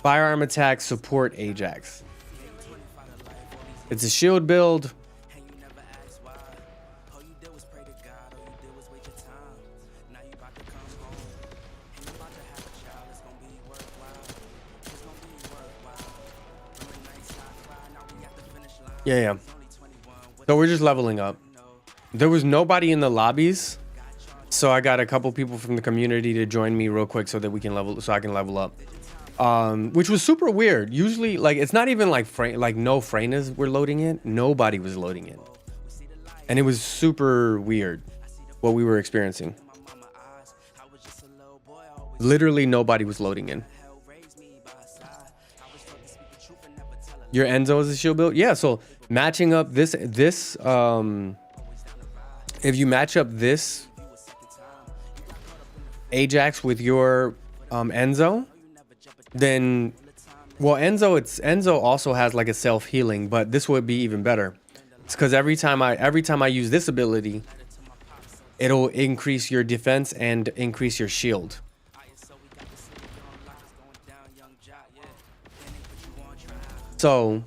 A: Firearm attack support Ajax. It's a shield build. Yeah. So we're just leveling up. There was nobody in the lobbies, so I got a couple people from the community to join me real quick so that we can so I can level up. Which was super weird. Usually, like, it's not even like no Freynas were loading it. Nobody was loading it, and it was super weird what we were experiencing. Literally, nobody was loading in. Your Enzo is a shield build, yeah. So matching up this, if you match up this Ajax with your Enzo, then Well, Enzo also has like a self healing, but this would be even better. It's because every time I use this ability, it'll increase your defense and increase your shield. So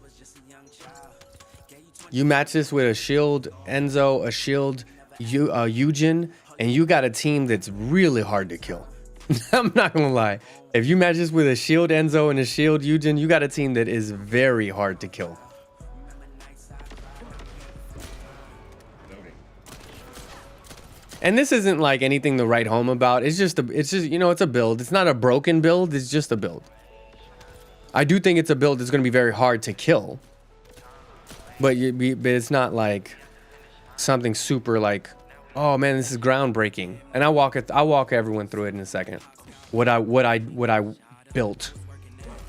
A: you match this with a shield Enzo, a shield Eugen, and you got a team that's really hard to kill. I'm not gonna lie. If you match this with a shield Enzo and a shield Eugen, you got a team that is very hard to kill. And this isn't like anything to write home about. It's just you know, it's a build. It's not a broken build. It's just a build. I do think it's a build that's going to be very hard to kill, but it's not like something super like, oh man, this is groundbreaking. And I'll walk everyone through it in a second. What I built.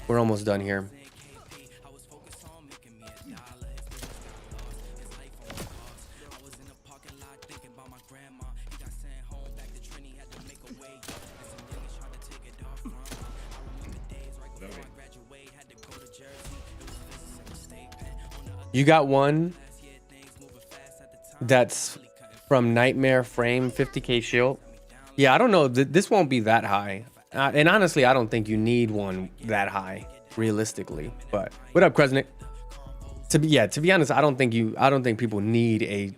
A: We're almost done here. You got one that's from Nightmare Frame, 50k shield. Yeah, I don't know. This won't be that high. And honestly, I don't think you need one that high, realistically. But what up, Kresnik? To be honest, I don't think people need a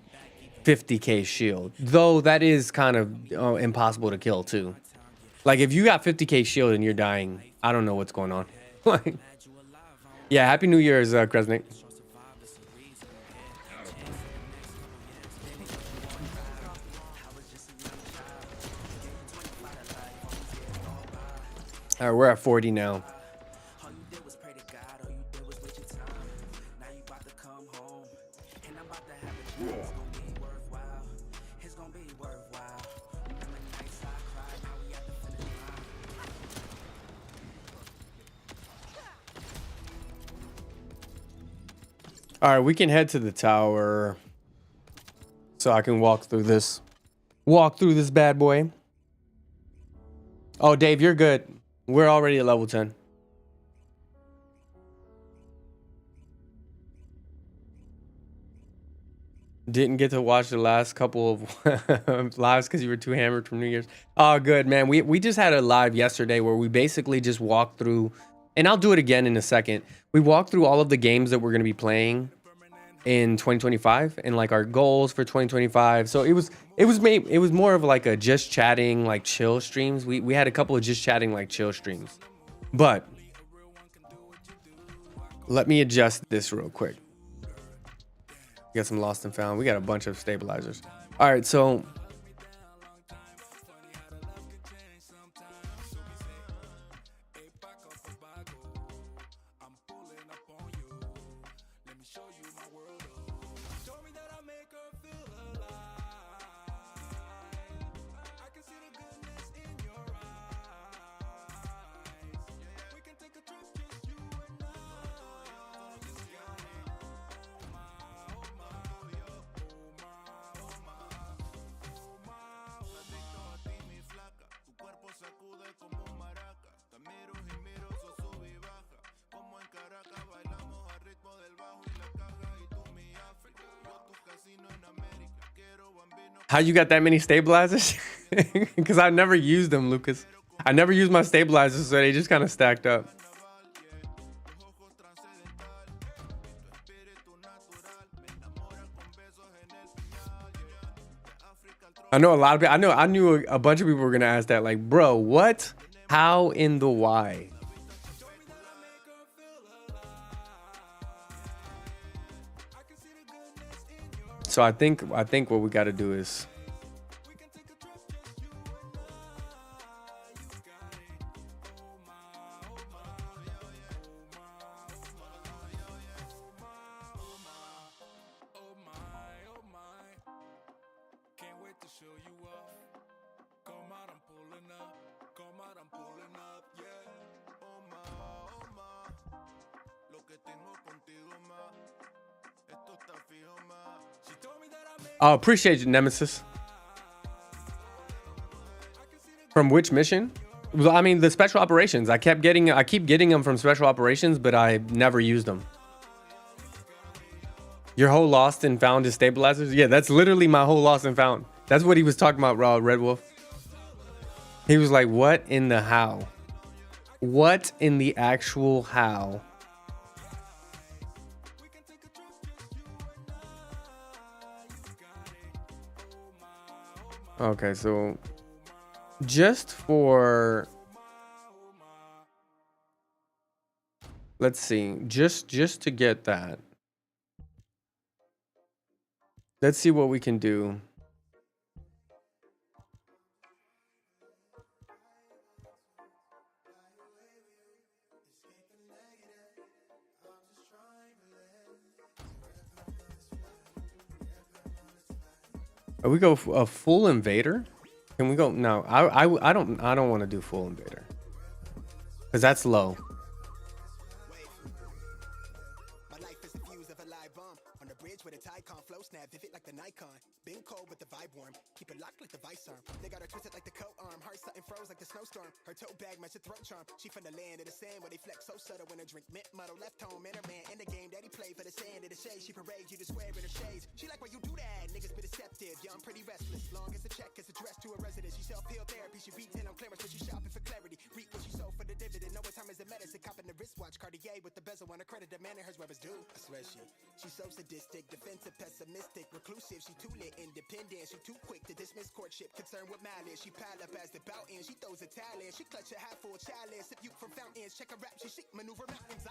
A: 50k shield. Though that is kind of impossible to kill too. Like if you got 50k shield and you're dying, I don't know what's going on. Yeah, Happy New Year's, Kresnik. All right, we're at 40 now. All right, we can head to the tower so I can walk through this bad boy. Oh, Dave, you're good. We're already at level 10. Didn't get to watch the last couple of lives because you were too hammered from New Year's. Oh, good, man. We just had a live yesterday where we basically just walked through, and I'll do it again in a second. We walked through all of the games that we're going to be playing in 2025 and like our goals for 2025. So it was more of like a just chatting, like chill streams. We had a couple of just chatting, like chill streams. But let me adjust this real quick. We got some lost and found. We got a bunch of stabilizers. All right, so how you got that many stabilizers? Because I never used them, Lucas. I never used my stabilizers, so they just kind of stacked up. I know a lot of people. I knew a bunch of people were gonna ask that. Like, bro, what? How in the why? So I think what we got to do is oh, appreciate you, Nemesis. From which mission? Well, I mean, the special operations. I keep getting them from special operations, but I never used them. Your whole lost and found is stabilizers? Yeah, that's literally my whole lost and found. That's what he was talking about, Red Wolf. He was like, what in the how? What in the actual how? Okay, so just for, let's see, just to get that. Let's see what we can do. We go a full invader? Can we go? No, I don't want to do full invader because that's low.
F: My life is the fuse of a live bomb on the bridge with a Tycon flow snap, vivid like the Nikon. Been cold with the vibe warm, keep it locked like the vice arm. They got her twisted like the coat arm, heart something froze like the snowstorm. Her tote bag match her throat charm. She from the land of the sand where they flex so subtle when her drink mint muddle. Left home and her man in the game that he played for the sand of the shade. She parades you to square in her shades. She like why you do that, niggas be deceptive. Yeah, I'm pretty restless. Long as the check is addressed to a residence. She self-heal therapy, she retail on clearance, but she shopping for clarity. Reap what she sold for the dividend. Know what time is the medicine. Copping the wristwatch, Cartier with the bezel on her credit. Demanding hers where it's due. I swear she's so sadistic, defensive, pessimistic, reclusive. She too lit, independent. She too quick to dismiss courtship. Concerned with malice. She pile up as the bout ends. She throws a talent. She clutch a half full chalice. Sip you from fountains. Check her rap. She chic maneuver mountains.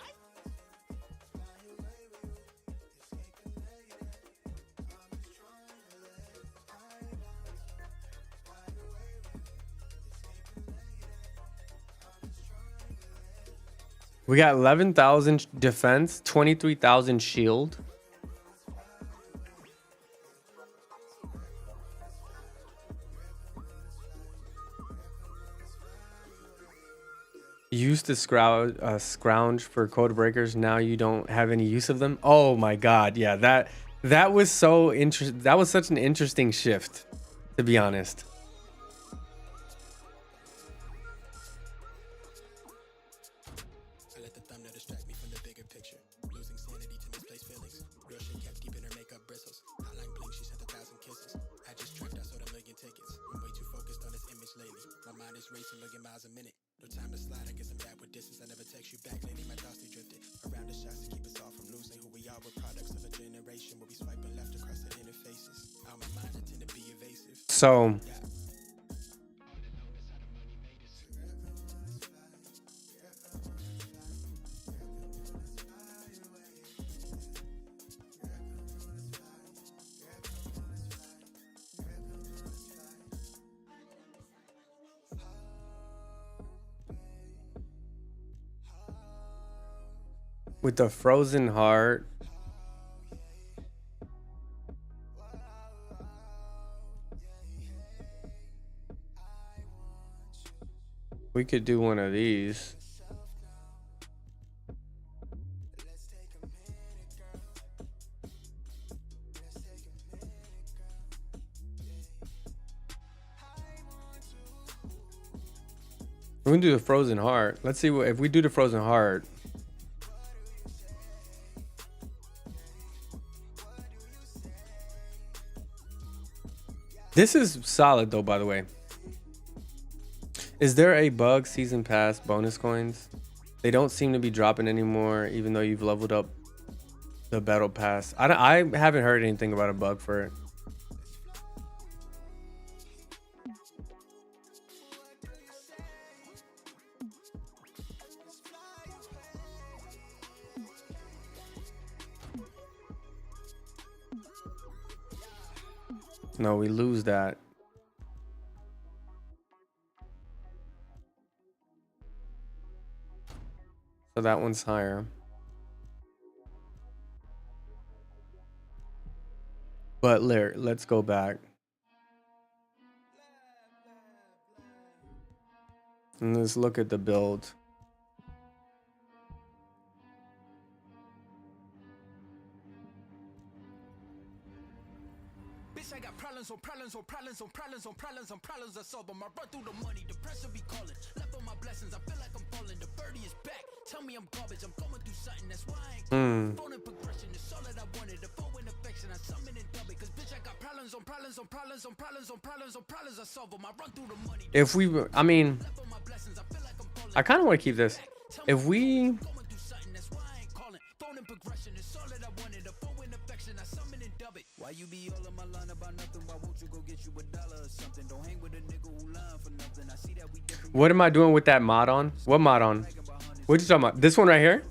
A: We got 11,000 defense, 23,000 shield. You used to scrounge for code breakers. Now you don't have any use of them. Oh my god, yeah, that was so interesting. That was such an interesting shift, to be honest. So with the frozen heart, we could do one of these. We're gonna do the frozen heart. Let's see what if we do the frozen heart. This is solid though, by the way. Is there a bug season pass bonus coins? They don't seem to be dropping anymore, even though you've leveled up the battle pass. I haven't heard anything about a bug for it. No, we lose that. So that one's higher. But let's go back. And let's look at the build.
B: Bitch, I got problems on problems on problems on problems on problems on problems. I solve them. I run through the money. The pressure be calling. Left on blessings. I feel like I'm falling. The birdie is back. Tell me I'm garbage. I'm going through something. That's why I ain't phone and progression. It's all that I wanted. The phone and affection. I summon and dub it. Cause bitch, I got problems on problems on problems on problems on problems on problems. I solve them. I run through the money.
A: If we, I mean,
B: Left on my blessings. I feel like I'm falling.
A: I kind of want to keep this. If we,
B: Going through something. That's why I ain't calling. Phone and progression. It's all that I wanted. The phone and affection. I summon and dub it. Why you be all in my line about nothing? Why won't you go get you $1 or something? Don't hang with a nigga who lying for nothing. I see that we different.
A: what am I doing with that mod on? What mod on? What you talking about? This one right here?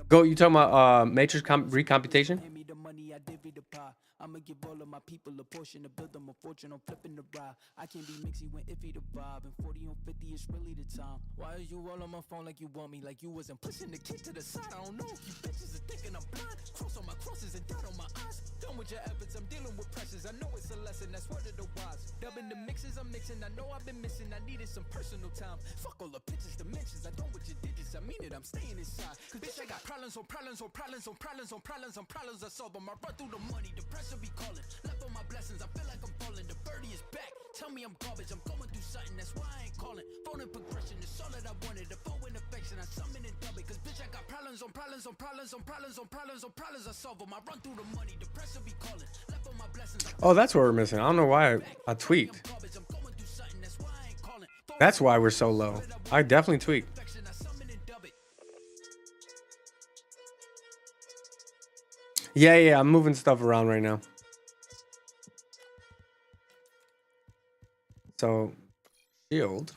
A: Go, you talking about matrix recomputation?
B: Pay me the money, I divvy the pie. I'ma give all of my people a portion to build them a fortune. I'm flipping the ride. I can't be mixy when iffy the vibe. And 40 on 50 is really the time. Why is you all on my phone like you want me? Like you wasn't pushing the kid to the side. I don't know if you bitches are thinking I'm blind. Cross on my crosses and dot on my eyes. Done with your efforts, I'm dealing with pressures. I know it's a lesson, that's word of the wise. Dubbing the mixes I'm mixing. I know I've been missing. I needed some personal time. Fuck all the pictures, dimensions. I don't with your digits. I mean it, I'm staying inside. Cause bitch, I got problems on problems on problems on problems on problems on problems. I solve them. I run through the money. The pressure be calling. Left on my blessings. I feel like I'm falling. The birdie is back. Tell me I'm garbage. I'm going through something. That's why I ain't calling. Phone and progression. It's all that I wanted. The phone and affection. I summon and dub it. Cause bitch, I got problems on problems on problems on problems on problems on problems. I solve them. I run through the money. The pressure be calling. Left on my blessings.
A: Oh, that's what we're missing. I don't know why I tweaked.
B: Garbage. I'm going through something. That's why I ain't calling. Phone
A: That's why we're so low. I definitely tweaked.
B: affection. I summon and dub it.
A: Yeah, I'm moving stuff around right now. So, shield.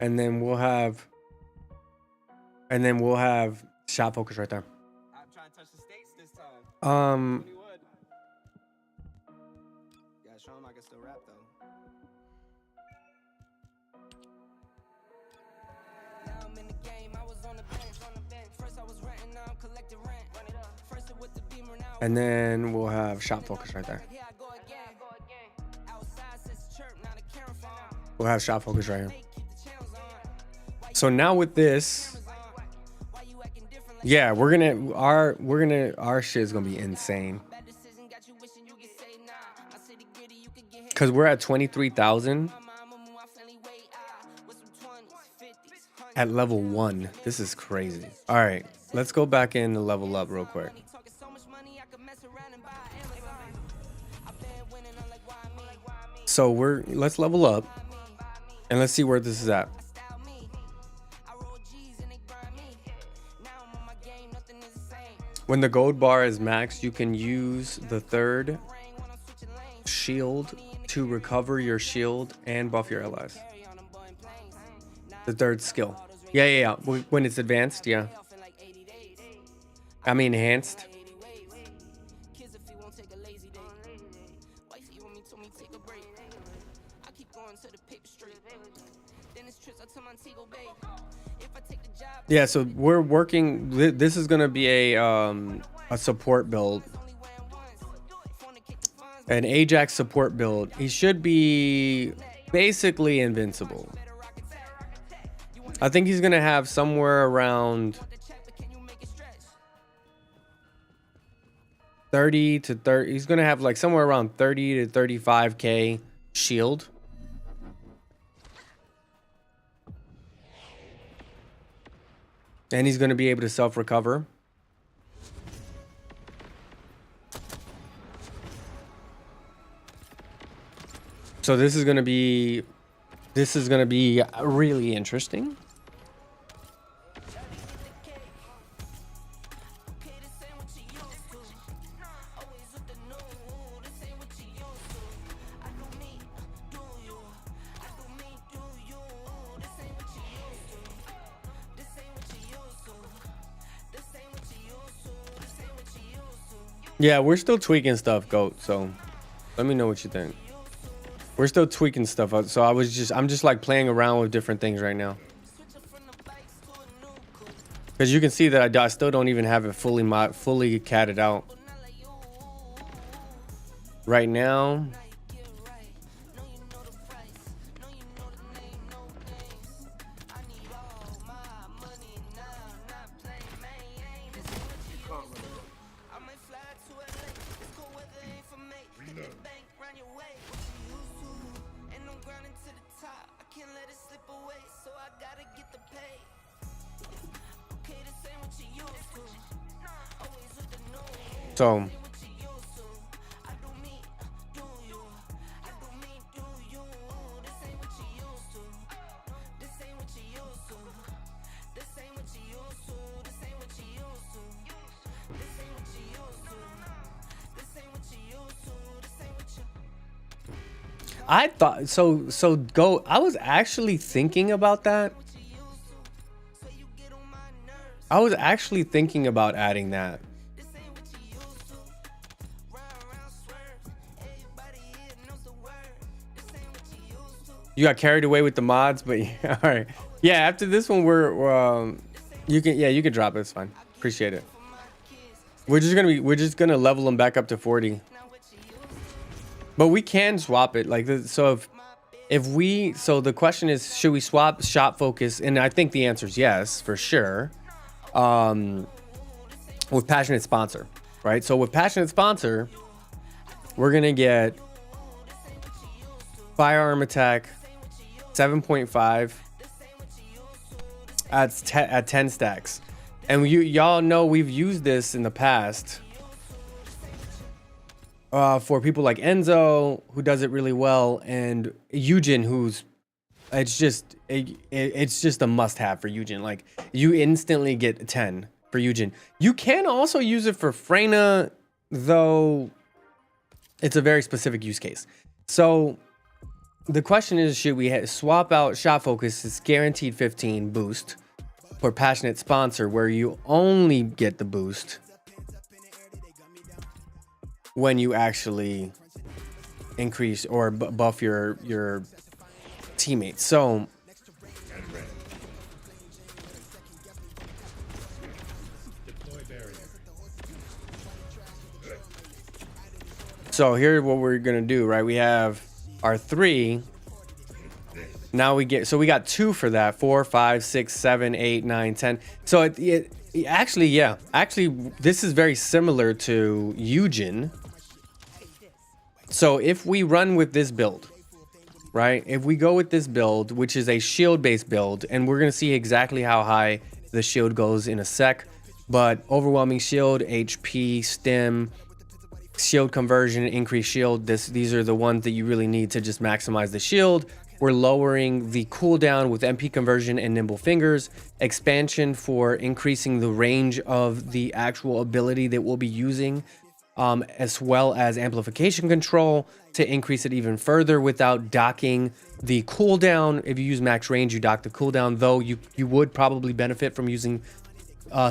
A: And then we'll have shot focus right there.
D: I'm trying to touch the states this time. He would. Yeah, show him I can still rap though.
B: Now I'm in the game. I was on the bench. First I was renting. Now I'm collecting rent. Run it up. First it with the beamer. Now
A: And then we'll have shot focus right there.
B: here I go again. Outside says chirp. Now the camera phone.
A: We'll have shot focus right here.
B: Keep the channels on.
A: So now with this,
B: Why you acting different like
A: yeah, our shit is gonna be insane.
B: bad decision? Got you wishing you could say nah. My city gritty. You could get hit.
A: Cause we're at 23,000
B: Mama move my friendly way. With some 20s, 50s, 100s.
A: at level 1. This is crazy. All right, let's go back in to level up real quick.
B: Talking so much money, I could mess around and buy Amazon. I've been winning, I'm like, why me?
A: So let's level up and let's see where this is at.
B: Style me. I roll G's and they grind me. Now I'm on my game, nothing is the same.
A: When the gold bar is maxed, you can use the third
B: Rain when I'm switching lanes.
A: shield to recover your shield and buff your allies.
B: Carry on them boy planes.
A: The third skill. Yeah. When it's advanced, yeah.
B: Off in like 80 days.
A: I mean enhanced.
B: 80 ways. Kids if you won't take a lazy day. Wifey want me told me take a break. I keep going to the paper street. Then it's trips out to Montego Bay. If I take the job,
A: Yeah, so we're working. This is gonna be a support build,
B: only wearing once. Phone to kick the funds.
A: an Ajax support build. He should be basically invincible. I think he's gonna have somewhere around
B: The check, but can you make it stretch?
A: 30 to 30. He's gonna have like somewhere around 30 to 35k shield. And he's gonna be able to self-recover. So this is gonna be really interesting.
B: Okay, this ain't what you used to. Always with the new, this ain't what you used to. I do me, do you? I do me, do you? This ain't what you used to. This ain't what you used to. This ain't what you used to. This ain't what you used to.
A: Yeah, we're still tweaking stuff, Goat. So let me know what you think. We're still tweaking stuff out. So I'm just like playing around with different things right now.
B: Switch up from the bikes to a new coupe.
A: Because you can see that I still don't even have it fully catted out.
B: But not like you.
A: Right now,
B: Get right. Know you know the price. Know you know the name, no games. I need all my money now. Not playing, man. This ain't what you used to. I might fly to LA.
A: So I thought so go I was actually thinking about that. I was actually thinking about adding that. You got carried away with the mods, but yeah, all right. Yeah, after this one we're you can drop it, it's fine. Appreciate it. We're just gonna level them back up to 40. But we can swap it like this. So so the question is, should we swap shot focus? And I think the answer is yes, for sure. With passionate sponsor, right? So with passionate sponsor, we're gonna get firearm attack 7.5 at 10 stacks. And y'all know we've used this in the past for people like Enzo, who does it really well, and Eugen, who's it's just a must-have for Eugen. Like, you instantly get 10 for Eugen. You can also use it for Freyna, though it's a very specific use case. So the question is, should we swap out shot focus? It's guaranteed 15 boost for passionate sponsor, where you only get the boost when you actually increase or buff your teammates. So here's what we're gonna do, right? We have our 3. Now we got 2 for that. 4, 5, 6, 7, 8, 9, 10. So it actually this is very similar to Eugen. So if we run with this build, right? If we go with this build, which is a shield based build, and we're going to see exactly how high the shield goes in a sec, but overwhelming shield, HP, stim, shield conversion, increased shield, these are the ones that you really need to just maximize the shield. We're lowering the cooldown with MP conversion and nimble fingers, expansion for increasing the range of the actual ability that we'll be using, as well as amplification control to increase it even further without docking the cooldown. If you use max range, you dock the cooldown, though you would probably benefit from using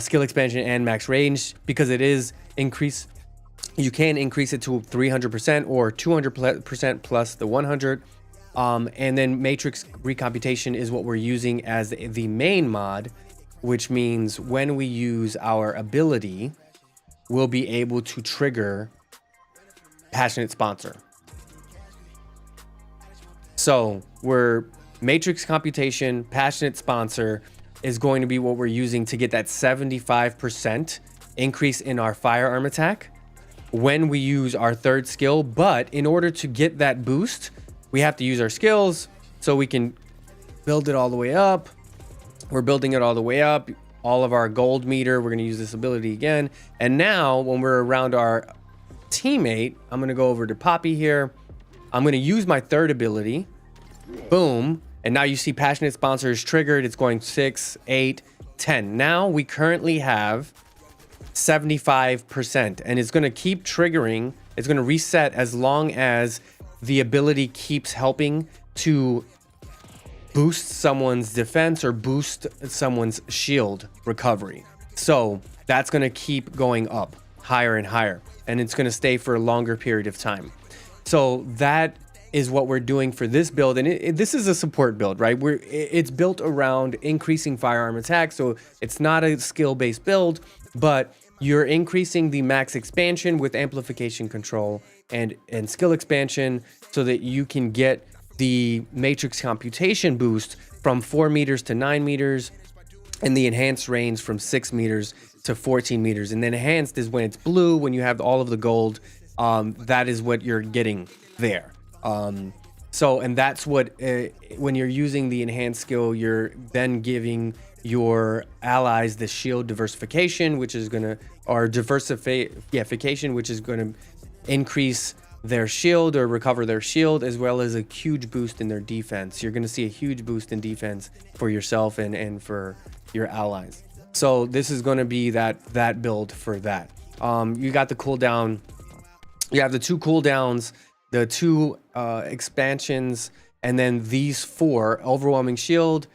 A: skill expansion and max range, because it is increase. You can increase it to 300% or 200% plus the 100. And then matrix recomputation is what we're using as the main mod, which means when we use our ability, we'll be able to trigger passionate sponsor. So we're matrix computation, passionate sponsor is going to be what we're using to get that 75% increase in our firearm attack when we use our 3rd skill. But in order to get that boost, we have to use our skills, so we can build it all the way up. We're building it all the way up. All of our gold meter, we're going to use this ability again. And now when we're around our teammate, I'm going to go over to Poppy here. I'm going to use my 3rd ability. Boom. And now you see passionate sponsor is triggered. It's going 6, 8, 10. Now we currently have 75%, and it's going to keep triggering. It's going to reset as long as the ability keeps helping to boost someone's defense or boost someone's shield recovery. So that's going to keep going up higher and higher, and it's going to stay for a longer period of time. So that is what we're doing for this build, and this is a support build, right? It's built around increasing firearm attack, so it's not a skill-based build, but you're increasing the max expansion with amplification control and skill expansion, so that you can get the matrix computation boost from 4 meters to 9 meters, and the enhanced range from 6 meters to 14 meters. And then enhanced is when it's blue, when you have all of the gold. That is what you're getting there. So, and that's what, when you're using the enhanced skill, you're then giving your allies the shield diversification, which is going to, or diversification, which is going to increase their shield or recover their shield, as well as a huge boost in their defense. You're going to see a huge boost in defense for yourself and for your allies. So this is going to be that build for that. You got the cooldown. You have the 2 cooldowns, the 2 expansions, and then these 4: overwhelming shield,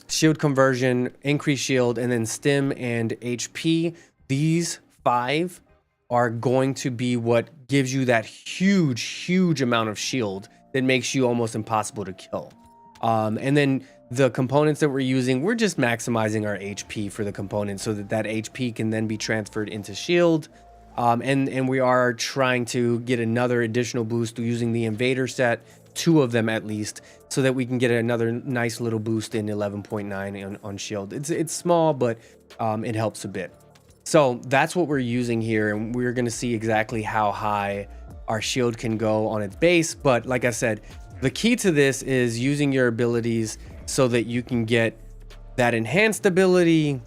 A: shield conversion, increased shield, and then stim and HP. These 5 are going to be what gives you that huge amount of shield that makes you almost impossible to kill. And then the components that we're using, we're just maximizing our HP for the components so that HP can then be transferred into shield. And we are trying to get another additional boost using the invader set, 2 of them at least, so that we can get another nice little boost in 11.9 on shield. It's small, but it helps a bit. So that's what we're using here, and we're going to see exactly how high our shield can go on its base. But like I said, the key to this is using your abilities so that you can get that enhanced ability.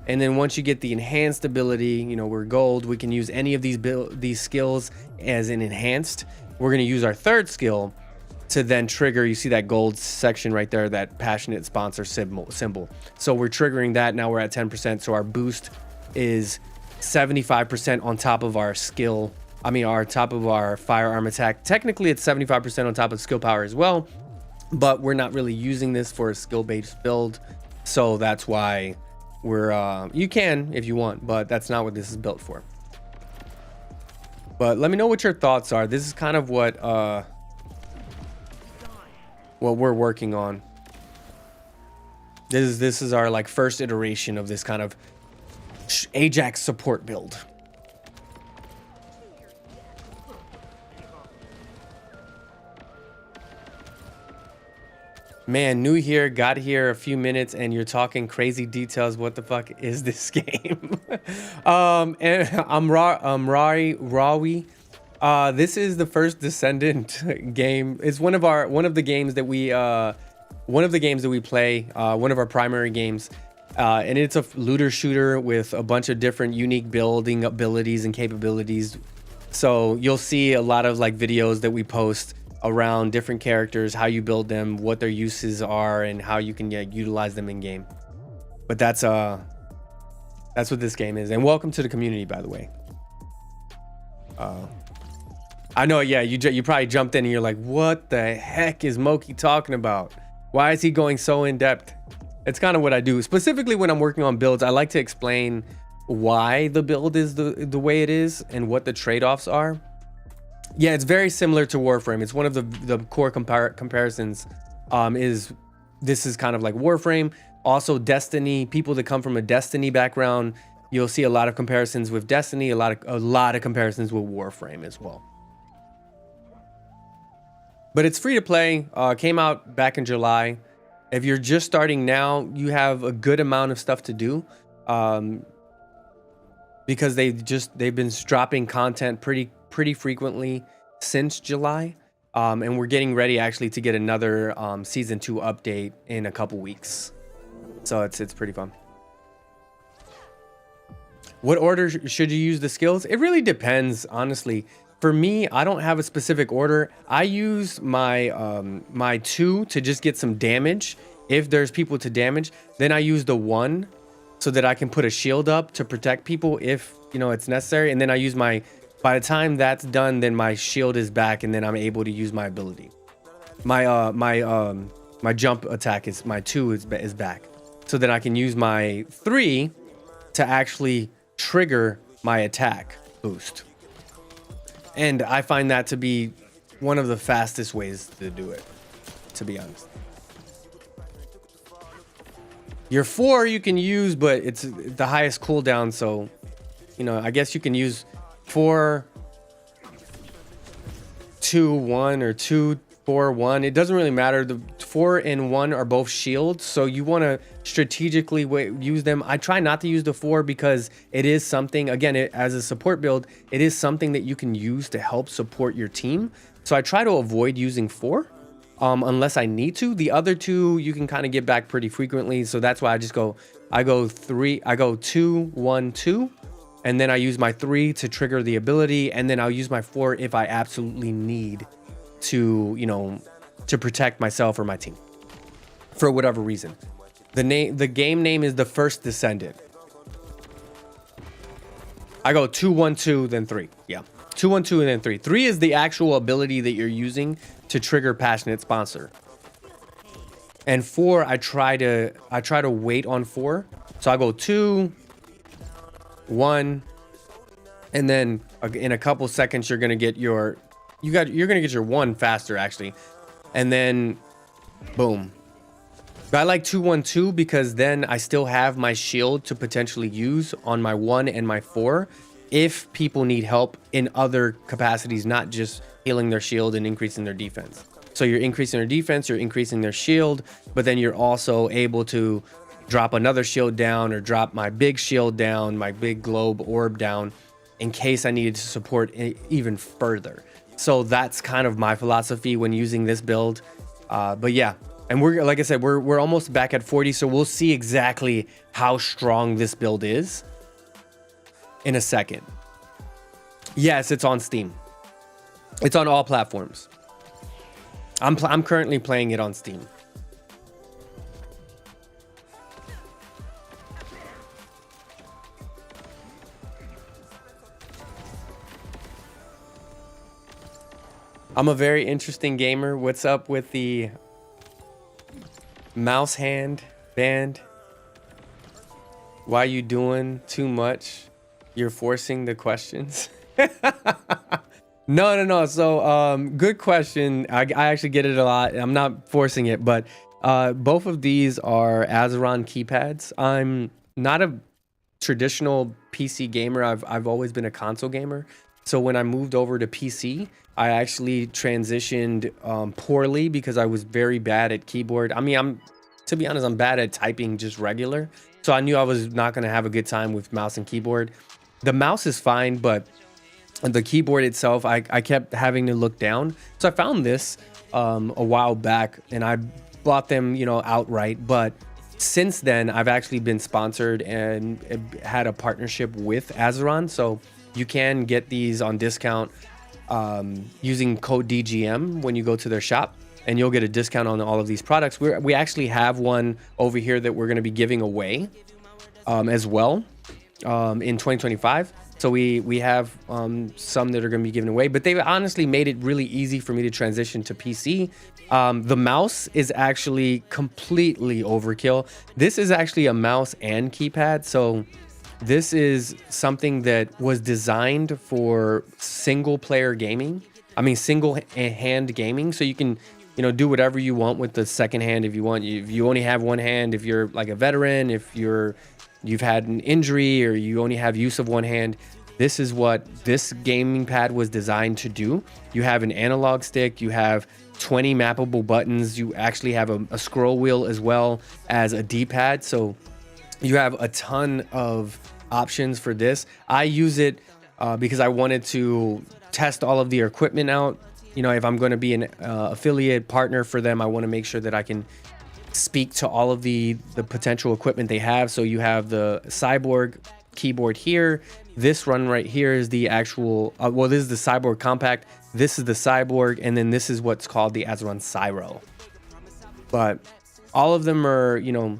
A: And then once you get the enhanced ability, you know, we're gold, we can use any of these skills as an enhanced. We're going to use our 3rd skill to then trigger, you see that gold section right there, that passionate sponsor symbol. So we're triggering that. Now we're at 10%. So our boost is 75% on top of our skill. Our top of our firearm attack. Technically it's 75% on top of skill power as well, but we're not really using this for a skill-based build. So that's why we're, you can if you want, but that's not what this is built for. But let me know what your thoughts are. This is kind of what we're working on. This is our like first iteration of this kind of Ajax support build. Man, new here, got here a few minutes, and you're talking crazy details. What the fuck is this game? And I'm Rawi. This is the first Descendant game. It's one of the games that we play. One of our primary games, and it's a looter shooter with a bunch of different unique building abilities and capabilities. So you'll see a lot of like videos that we post around different characters, how you build them, what their uses are, and how you can utilize them in game. But that's what this game is. And welcome to the community, by the way. I know, yeah, you probably jumped in and you're like, what the heck is Moki talking about? Why is he going so in depth? It's kind of what I do. Specifically when I'm working on builds, I like to explain why the build is the way it is and what the trade-offs are. Yeah, it's very similar to Warframe. It's one of the core comparisons. This is kind of like Warframe. Also Destiny. People that come from a Destiny background, you'll see a lot of comparisons with Destiny, a lot of comparisons with Warframe as well. But it's free to play. Came out back in July. If you're just starting now, you have a good amount of stuff to do, because they've been dropping content pretty frequently since July, and we're getting ready actually to get another season 2 update in a couple weeks. So it's pretty fun. What order should you use the skills? It really depends, honestly. For me, I don't have a specific order. I use my my 2 to just get some damage if there's people to damage. Then I use the 1 so that I can put a shield up to protect people if, you know, it's necessary. And then I use my, by the time that's done, then my shield is back, and then I'm able to use my ability. My jump attack is, my 2 is back. So then I can use my 3 to actually trigger my attack boost. And I find that to be one of the fastest ways to do it, to be honest. Your 4 you can use, but it's the highest cooldown, so, you know, I guess you can use 4, 2, 1, or 2, 4, 1. It doesn't really matter. The 4 and 1 are both shields, so you want to strategically use them. I try not to use the 4 because it is something, again, as a support build, it is something that you can use to help support your team. So I try to avoid using 4. unless I need to. The other two you can kind of get back pretty frequently, so that's why I go 2 1 2, and then I use my 3 to trigger the ability, and then I'll use my 4 if I absolutely need to, you know, to protect myself or my team for whatever reason. The game name is The First Descendant. I go 2 1 2 then 3. Yeah. 2 1 2 and then 3. 3 is the actual ability that you're using to trigger Passionate Sponsor. And 4, I try to wait on 4. So I go 2 1, and then in a couple seconds you're gonna get your you're gonna get your 1 faster actually, and then boom. But I like 2 1 2 because then I still have my shield to potentially use on my 1 and my 4 if people need help in other capacities, not just healing their shield and increasing their defense. So you're increasing their defense, you're increasing their shield, but then you're also able to drop another shield down or drop my big shield down, my big globe orb down, in case I needed to support it even further. So that's kind of my philosophy when using this build. But yeah, and we're, like I said, we're almost back at 40, so we'll see exactly how strong this build is in a second. Yes, it's on Steam. It's on all platforms. I'm currently playing it on Steam. I'm a very interesting gamer. What's up with the mouse hand band? Why you doing too much? You're forcing the questions. No. So, good question. I actually get it a lot. I'm not forcing it, but both of these are Azeron keypads. I'm not a traditional PC gamer. I've always been a console gamer. So when I moved over to PC, I actually transitioned poorly because I was very bad at keyboard. I mean, to be honest, I'm bad at typing just regular. So I knew I was not going to have a good time with mouse and keyboard. The mouse is fine, but the keyboard itself, I kept having to look down. So I found this a while back and I bought them, you know, outright. But since then, I've actually been sponsored and had a partnership with Azeron. So you can get these on discount using code DGM when you go to their shop, and you'll get a discount on all of these products. We actually have one over here that we're going to be giving away as well in 2025. So we have some that are going to be given away, but they've honestly made it really easy for me to transition to PC. The mouse is actually completely overkill. This is actually a mouse and keypad. So this is something that was designed for single player gaming. I mean, single hand gaming. So you can, you know, do whatever you want with the second hand if you want. If you only have one hand, if you're like a veteran, if you've had an injury or you only have use of one hand, this is what this gaming pad was designed to do. You have an analog stick, you have 20 mappable buttons, you actually have a scroll wheel as well as a D-pad. So you have a ton of options for this. I use it because I wanted to test all of their equipment out. You know, if I'm going to be an affiliate partner for them, I want to make sure that I can speak to all of the potential equipment they have. So you have the Cyborg keyboard here. This run right here is the actual, well, this is the Cyborg Compact. This is the Cyborg, and then this is what's called the Azeron Cyro. But all of them are, you know,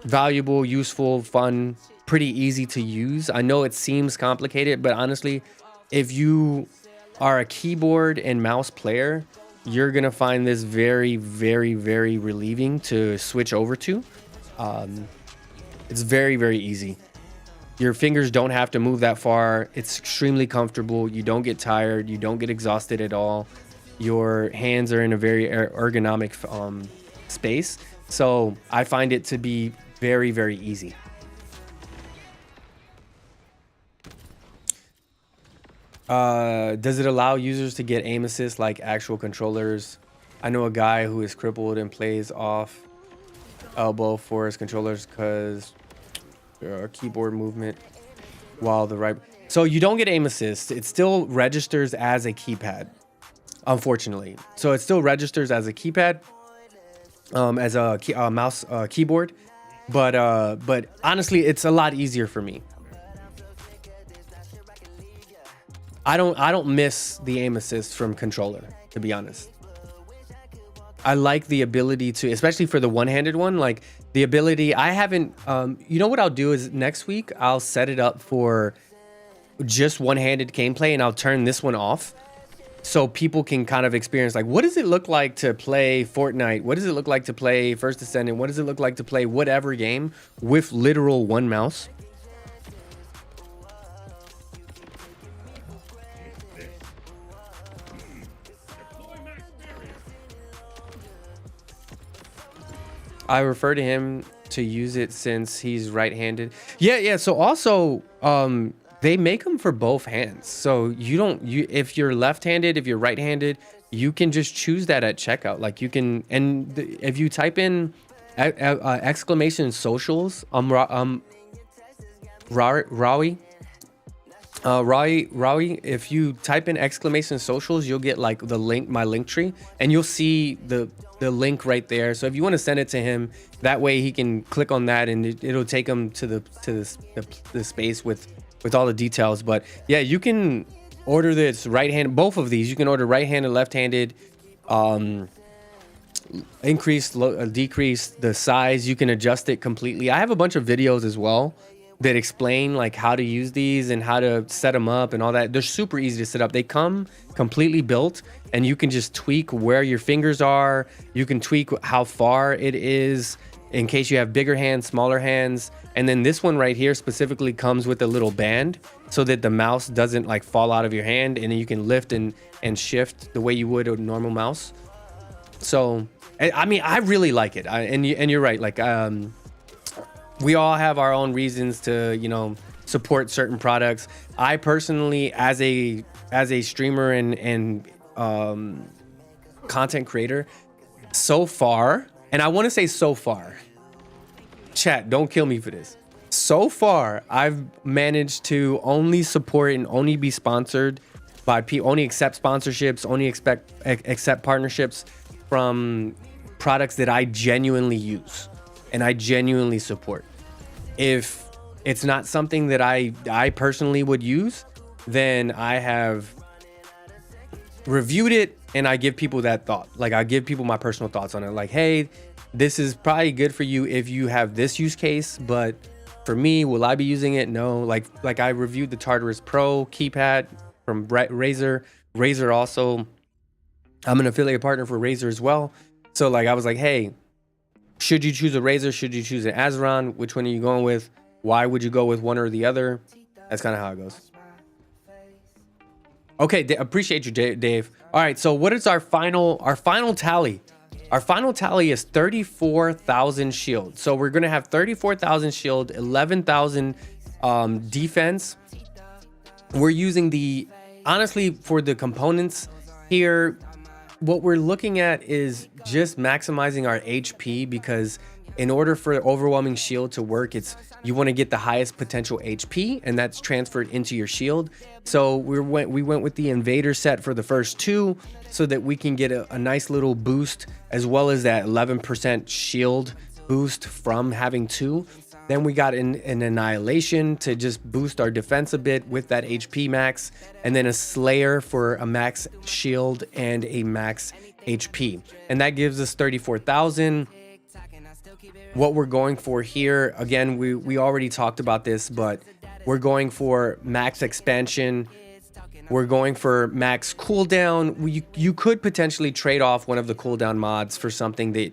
A: valuable, useful, fun, pretty easy to use. I know it seems complicated, but honestly, if you are a keyboard and mouse player, you're gonna find this very, very, very relieving to switch over to. It's very, very easy. Your fingers don't have to move that far. It's extremely comfortable. You don't get tired. You don't get exhausted at all. Your hands are in a very ergonomic space. So I find it to be very, very easy. Does it allow users to get aim assist like actual controllers? I know a guy who is crippled and plays off elbow for his controllers because keyboard movement while the right. So you don't get aim assist. It still registers as a keypad. unfortunately. So it still registers as a keypad, as a mouse keyboard, but honestly, it's a lot easier for me. I don't miss the aim assist from controller, to be honest. I like the ability to, especially for the one-handed one, like the ability. I haven't, you know what I'll do is next week I'll set it up for just one-handed gameplay, and I'll turn this one off so people can kind of experience, like, what does it look like to play Fortnite? What does it look like to play First Descendant? What does it look like to play whatever game with literal one mouse? I refer to him to use it since he's right-handed. Yeah. So also, they make them for both hands. So if you're left-handed, if you're right-handed, you can just choose that at checkout. Like you can, and if you type in exclamation socials, Rawi, if you type in exclamation socials, you'll get like the link, my link tree, and you'll see the link right there. So if you want to send it to him, that way he can click on that and it'll take him to the space with all the details. But yeah, you can order this right-handed, both of these. You can order right-handed, left-handed, increase, decrease the size. You can adjust it completely. I have a bunch of videos as well that explain like how to use these and how to set them up and all that. They're super easy to set up. They come completely built, and you can just tweak where your fingers are. You can tweak how far it is in case you have bigger hands, smaller hands. And then this one right here specifically comes with a little band so that the mouse doesn't like fall out of your hand, and then you can lift and shift the way you would a normal mouse. So I mean, I really like it. And you're right, like we all have our own reasons to, you know, support certain products. I personally, as a streamer and content creator, so far, and I want to say so far, chat, don't kill me for this. So far, I've managed to only support and only be sponsored by people, only accept sponsorships, only accept partnerships from products that I genuinely use and I genuinely support. If it's not something that I personally would use, then I have reviewed it and I give people that thought. Like I give people my personal thoughts on it. Like, hey, this is probably good for you if you have this use case, but for me, will I be using it? No. Like I reviewed the Tartarus Pro keypad from Razer. Razer also, I'm an affiliate partner for Razer as well. So like I was like, hey, should you choose a Razer? Should you choose an Azeron? Which one are you going with? Why would you go with one or the other? That's kind of how it goes. Okay, appreciate you, Dave. All right, so what is our final tally? Our final tally is 34,000 shield. So we're gonna have 34,000 shield, 11,000 defense. We're using honestly, for the components here, what we're looking at is just maximizing our HP, because in order for overwhelming shield to work, you want to get the highest potential HP, and that's transferred into your shield. So we went with the invader set for the first two so that we can get a nice little boost, as well as that 11% shield boost from having two. Then we got an annihilation to just boost our defense a bit with that HP max, and then a slayer for a max shield and a max HP, and that gives us 34,000. What we're going for here, again, we already talked about this, but we're going for max expansion. We're going for max cooldown. You could potentially trade off one of the cooldown mods for something that,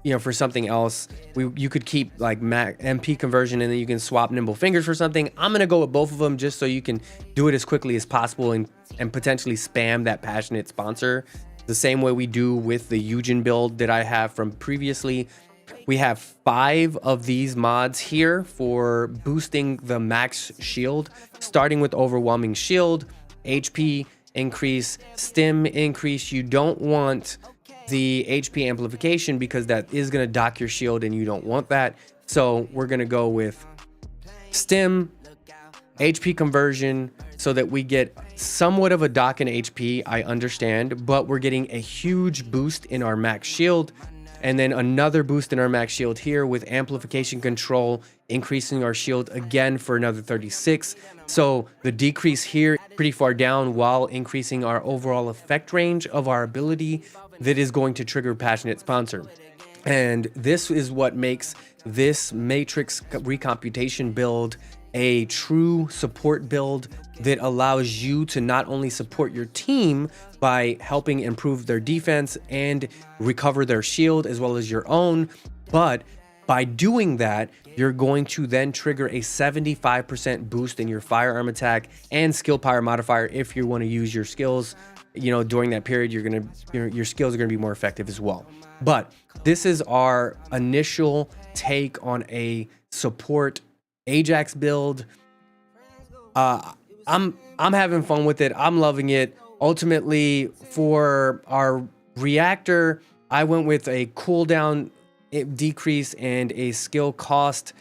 A: you know, for something else. You could keep like MP conversion, and then you can swap nimble fingers for something. I'm gonna go with both of them just so you can do it as quickly as possible and potentially spam that passionate sponsor the same way we do with the Eugen build that I have from previously. We have 5 of these mods here for boosting the max shield, starting with overwhelming shield, HP increase, stim increase. You don't want the HP amplification because that is going to dock your shield and you don't want that. So we're going to go with stim, HP conversion so that we get somewhat of a dock in HP, I understand, but we're getting a huge boost in our max shield, and then another boost in our max shield here with amplification control, increasing our shield again for another 36. So the decrease here pretty far down while increasing our overall effect range of our ability that is going to trigger Passionate Sponsor. And this is what makes this Matrix Recomputation build a true support build that allows you to not only support your team by helping improve their defense and recover their shield as well as your own, but by doing that, you're going to then trigger a 75% boost in your firearm attack and skill power modifier if you want to use your skills. You know, during that period, your skills are going to be more effective as well. But this is our initial take on a support Ajax build. I'm having fun with it. I'm loving it. Ultimately, for our reactor, I went with a cooldown decrease and a skill cost.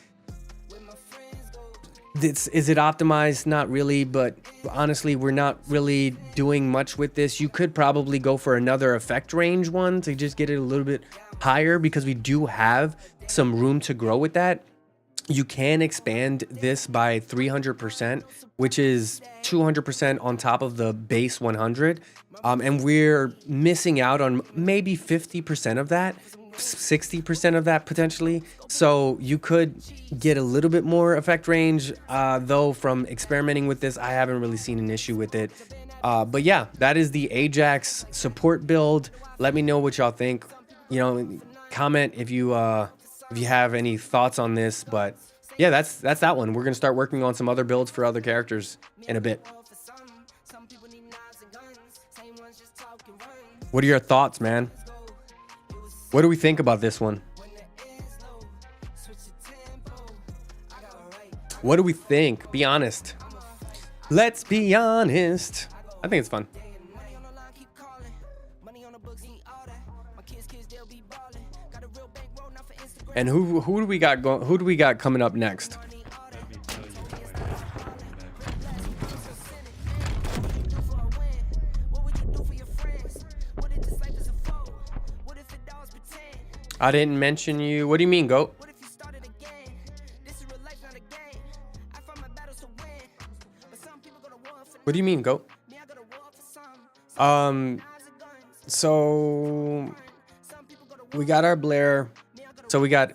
A: Is it optimized? Not really, but honestly, we're not really doing much with this. You could probably go for another effect range one to just get it a little bit higher because we do have some room to grow with that. You can expand this by 300%, which is 200% on top of the base 100. And we're missing out on maybe 50% of that, 60% of that potentially. So you could get a little bit more effect range, though from experimenting with this, I haven't really seen an issue with it. But yeah, that is the Ajax support build. Let me know what y'all think. You know, comment if you have any thoughts on this. But yeah, that's that one. We're gonna start working on some other builds for other characters in a bit. What are your thoughts, man? What do we think about this one? What do we think? Be honest. Let's be honest. I think it's fun. And who do we got going? Who do we got coming up next? I didn't mention you. What do you mean, GOAT? What do you mean, GOAT? So we got our Blair. So we got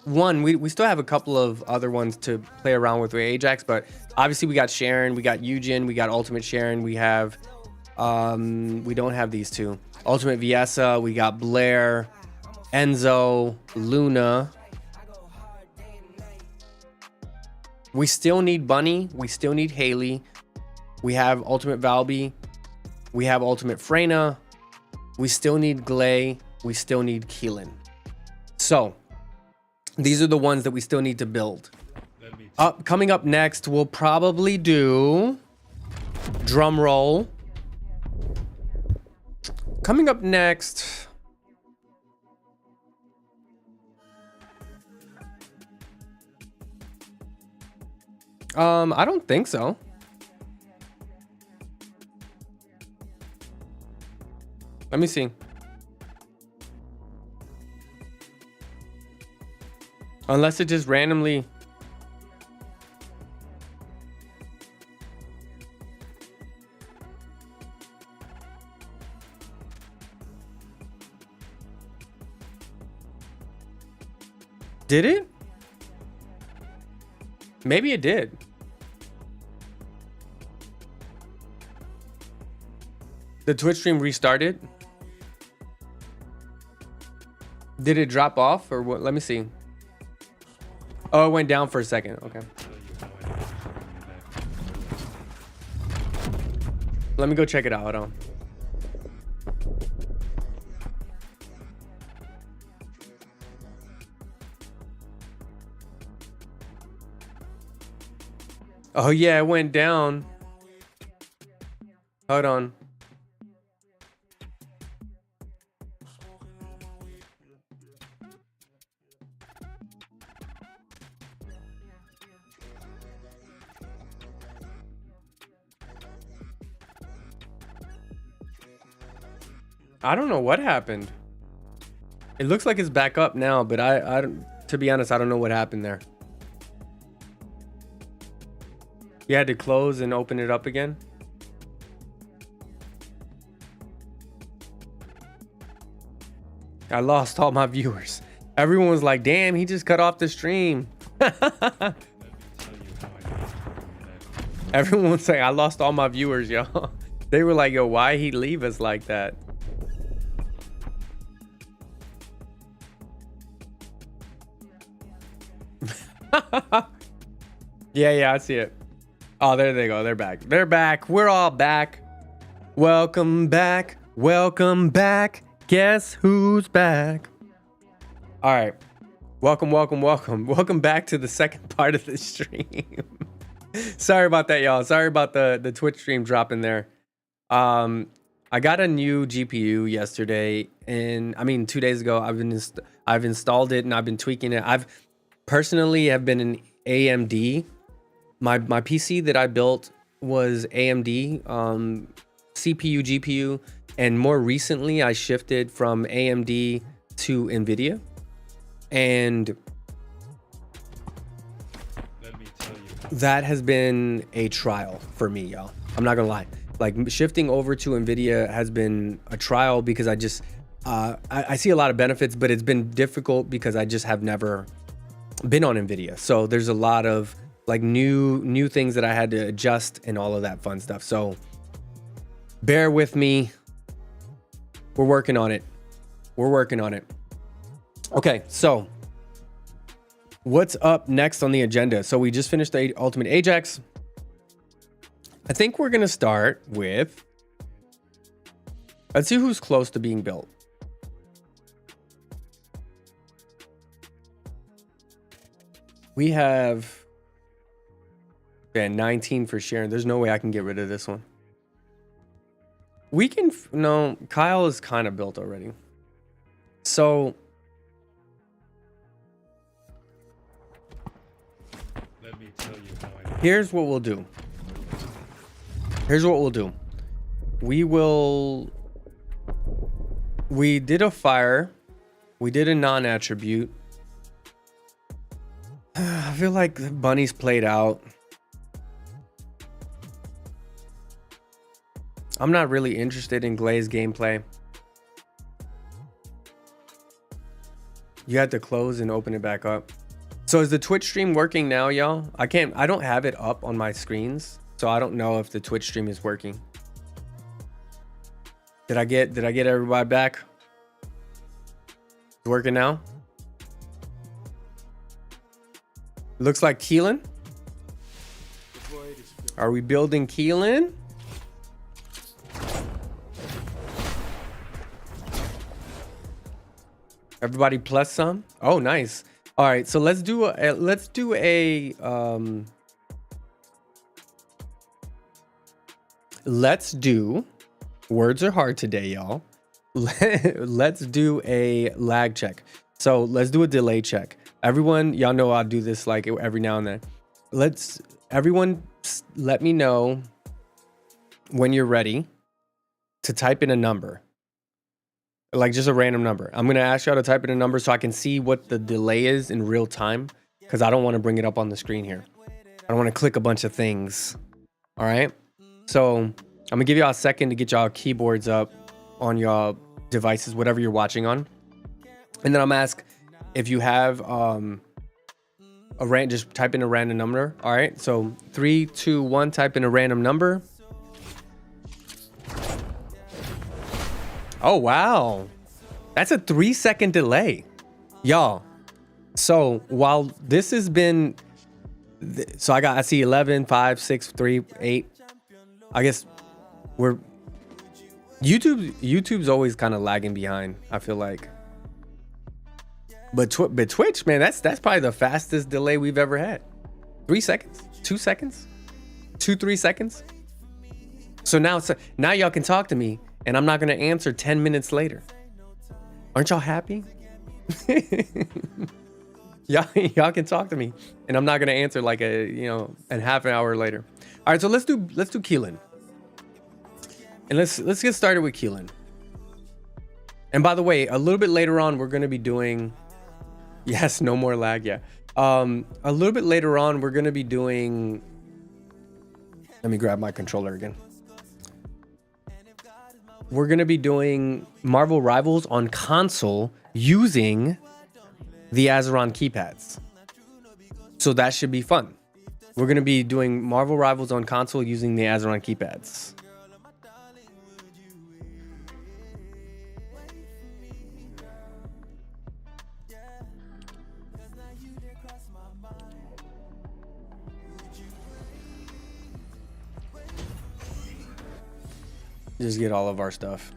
A: one. We still have a couple of other ones to play around with Ajax, but obviously we got Sharon, we got Eugen, we got Ultimate Sharon, we have we don't have these two. Ultimate Viessa, we got Blair, Enzo, Luna. We still need Bunny, we still need Haley. We have Ultimate Valby, we have Ultimate Freyna, we still need Glay, we still need Keelan. So these are the ones that we still need to build. Coming up next, we'll probably do drum roll. Coming up next, I don't think so. Let me see. Unless it just randomly. Did it? Maybe it did. The Twitch stream restarted. Did it drop off or what? Let me see. Oh, it went down for a second. Okay. Let me go check it out. Hold on. Oh yeah, it went down. Hold on. I don't know what happened. It looks like it's back up now, but I don't, to be honest, I don't know what happened there. You had to close and open it up again? I lost all my viewers. Everyone was like, damn, he just cut off the stream. Everyone was saying, I lost all my viewers, yo. They were like, yo, why he leave us like that? Yeah, I see it. Oh, there they go. They're back. They're back. We're all back. Welcome back. Welcome back. Guess who's back? All right. Welcome. Welcome back to the second part of the stream. Sorry about that, y'all. Sorry about the Twitch stream dropping there. I got a new GPU yesterday, and I mean 2 days ago. I've installed it and I've been tweaking it. I've personally have been an AMD. My PC that I built was AMD, CPU, GPU, and more recently I shifted from AMD to NVIDIA. And
G: Let me tell you.
A: that has been a trial for me, y'all. I'm not gonna lie. Like shifting over to NVIDIA has been a trial because I just I see a lot of benefits, but it's been difficult because I just have never been on NVIDIA. So there's a lot of like new things that I had to adjust and all of that fun stuff. So bear with me. We're working on it. Okay, so what's up next on the agenda? So we just finished the Ultimate Ajax. I think we're gonna start with, let's see who's close to being built. We have 19 for Sharon. There's no way I can get rid of this one. We can, no, Kyle is kind of built already. So
G: Let me tell you how I
A: here's what we'll do. We did a fire. We did a non-attribute. I feel like the bunny's played out. I'm not really interested in Glaze gameplay. You had to close and open it back up. So is the Twitch stream working now, y'all? I don't have it up on my screens, so I don't know if the Twitch stream is working. Did I get everybody back? It's working now? Looks like Keelan. Are we building Keelan? Everybody plus some. Oh, nice. All right, so let's do words are hard today, y'all. Let's do a lag check. So let's do a delay check. Everyone, y'all know I'll do this like every now and then. Everyone let me know when you're ready to type in a number. Like just a random number. I'm gonna ask y'all to type in a number so I can see what the delay is in real time, because I don't want to bring it up on the screen here. I don't want to click a bunch of things. All right. So I'm gonna give y'all a second to get y'all keyboards up on y'all devices, whatever you're watching on, and then I'm gonna ask if you have just type in a random number. All right. So 3, 2, 1. Type in a random number. Oh, wow. That's a 3-second delay. Y'all. So while this has been, so I see 11, 5, 6, 3, 8. I guess YouTube's always kind of lagging behind, I feel like. But Twitch, man, that's probably the fastest delay we've ever had. 3 seconds, 2 seconds, 3 seconds. So now y'all can talk to me, and I'm not gonna answer 10 minutes later. Aren't y'all happy? y'all can talk to me, and I'm not gonna answer like a half an hour later. All right, so let's do Keelan, and let's get started with Keelan. And by the way, a little bit later on, we're going to be doing, yes, no more lag. Yeah. A little bit later on, we're going to be doing, let me grab my controller again. We're going to be doing Marvel Rivals on console using the Azeron keypads. So that should be fun. We're going to be doing Marvel Rivals on console using the Azeron keypads. Just get all of our stuff.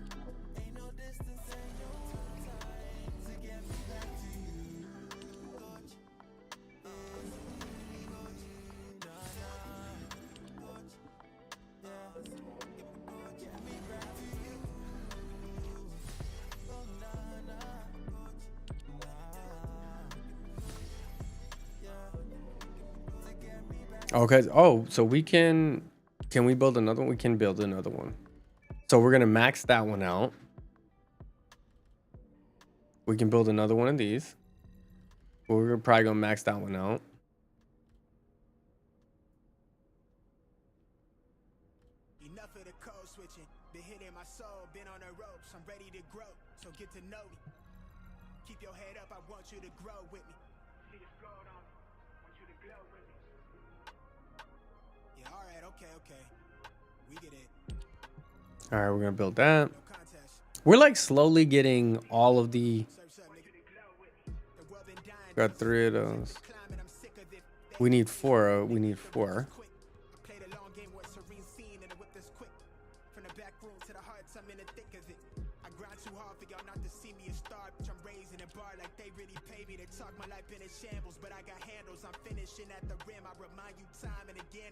A: Okay. Oh, so we can we build another one? We can build another one. So we're going to max that one out. We can build another one of these. We're probably going to max that one out.
F: Enough of the code switching. Been hitting my soul, been on the ropes. I'm ready to grow, so get to know me. Keep your head up, I want you to grow with me. See the flow on, want you to glow with me. Yeah, alright, okay. We get it.
A: All right, we're going to build that.
F: No contest.
A: We're like slowly getting all of the,
F: Surf's up, nigga. The world been dying.
A: got 3 of those.
F: Climate, I'm sick of it.
A: We need 4. We need 4.
F: Quick. I played a long game with serene scene and the whip is quick. From the back room to the hearts, I'm in the thick of it. I grind too hard for y'all not to see me a star. Bitch, I'm raising a bar like they really pay me to talk. My life been in shambles, but I got handles. I'm finishing at the rim. I remind you time and again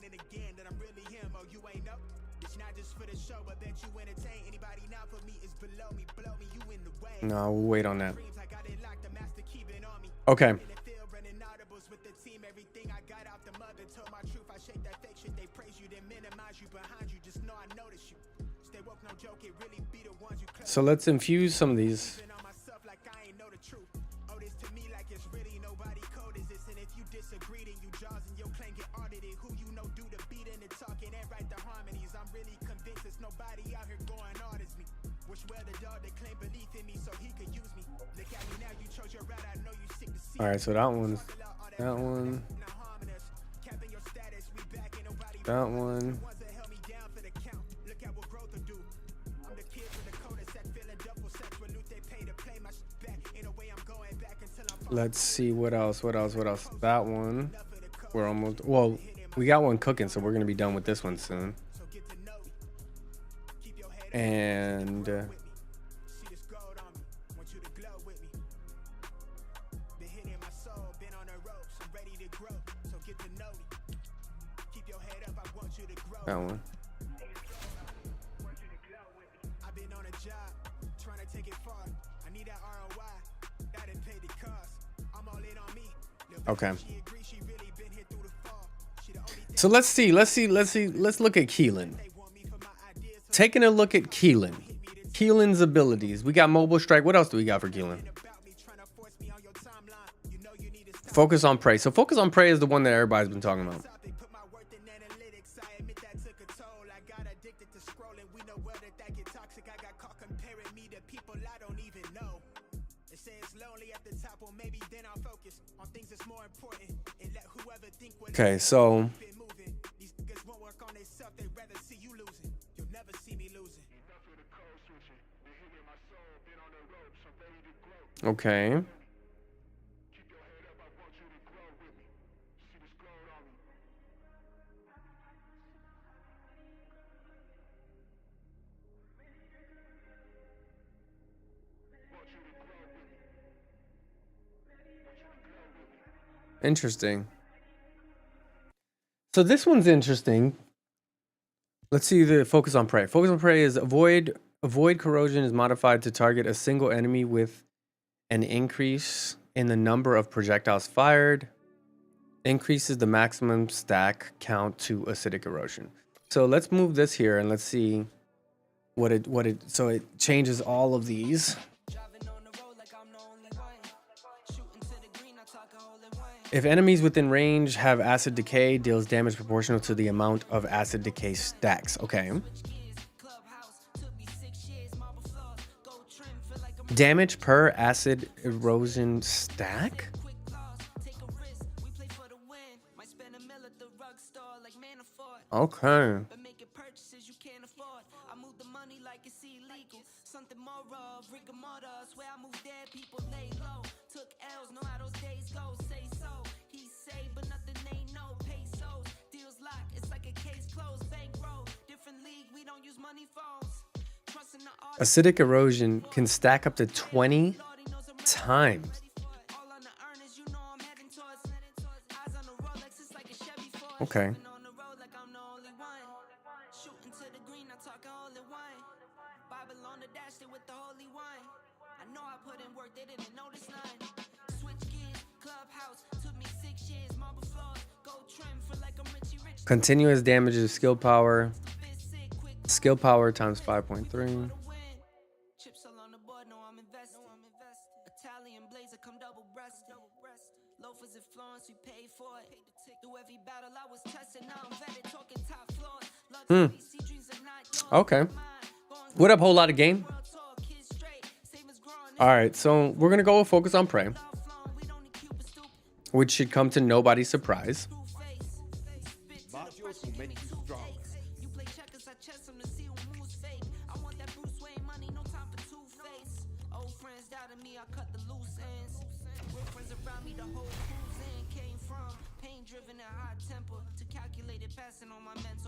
F: that I'm really him. Oh, you ain't know? It's not just for the show, but bet you entertain anybody now for me is below me. Blow me, you in the way.
A: No, we'll wait on that.
F: Dreams, I got it locked, the master keep it on me.
A: Okay.
F: In the field, running audibles with the team. Everything I got out the mother told my truth. I shake that fake shit. They praise you, then minimize you behind you. Just know I notice you. Stay woke, no joke. It really be the ones you close.
A: So let's infuse some of these.
F: On myself like I ain't know the truth. Oh, this to me like it's really nobody code is this. And if you disagree, then you jaws and your claim get audited. Who you know do the beating and talking and write the harmonies. I'm really convinced there's nobody out here going hard as me. Wish well the dog that claim belief in me so he could use me. Look at me now, you chose your route. I know you sick to see.
A: All right, so that one, that one,
F: Now harming us, capping your status. We back and nobody
A: that one.
F: ones that held me down for the count. Look at what growth will do. I'm the kid with the code set, feeling double sets. When loot they pay to play my shit back. In a way I'm going back until I'm
A: Let's see what else. That one. We're almost, well, we got one cooking, so we're going to be done with this one soon.
F: so get to know me. Keep your head
A: And
F: with me. See this gold on me. Want you to glow with me. Been hitting my soul, been on the ropes. I'm ready to grow, so get to know me. Keep your head up, I want you to grow.
A: that one.
F: I've been on a job, trying to take it far. I need that ROI, gotta pay the cost. I'm all in on me.
A: Okay.
F: She agrees she really been here through the fall. She the only thing
A: So let's look at Keelan.
F: they want me for my ideas.
A: Taking a look at Keelan. Keelan's abilities. We got Mobile Strike. What else do we got for Keelan?
F: About me trying to force me on your timeline. You know you need to stop.
A: Focus on Prey. So Focus on Prey is the one that everybody's been talking about.
F: They put my worth in analytics. I admit that took a toll. I got addicted to scrolling. We know well that get toxic. I got caught comparing me to people I don't even know. They say it's lonely at the top. Well, maybe then I'll focus on things that's more important and let whoever think what
A: Okay, so
F: been moving. These niggas won't work on themselves. They'd rather see you losing. You'll never see me losing.
A: okay. Interesting. So this one's interesting. Let's see the Focus on Prey. Focus on Prey is avoid corrosion is modified to target a single enemy with an increase in the number of projectiles fired. Increases the maximum stack count to acidic erosion. So let's move this here and let's see what it so it changes all of these. If enemies within range have acid decay, deals damage proportional to the amount of acid decay stacks. Okay. Damage per acid erosion stack? Okay. Acidic erosion can stack up to 20 times. Okay. Continuous damage is skill power. Skill power times 5.3. Okay. What up, whole lot of game? All right, so we're gonna go focus on Prey, which should come to nobody's surprise.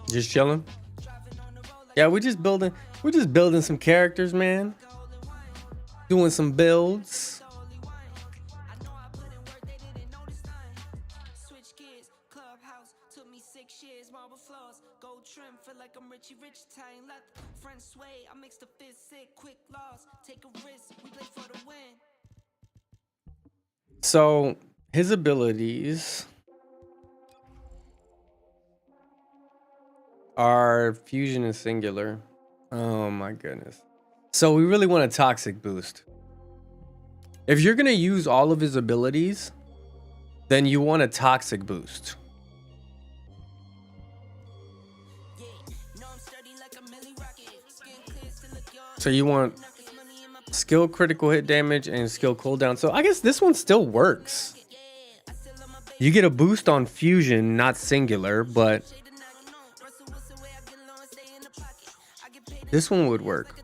A: Just chilling. Yeah, we're just building some characters, man. Doing some builds. So his abilities are fusion and singular. Oh my goodness. So we really want a toxic boost. If you're gonna use all of his abilities, then you want a toxic boost. So you want skill critical hit damage and skill cooldown. So I guess this one still works. You get a boost on fusion, not singular, but this one would work.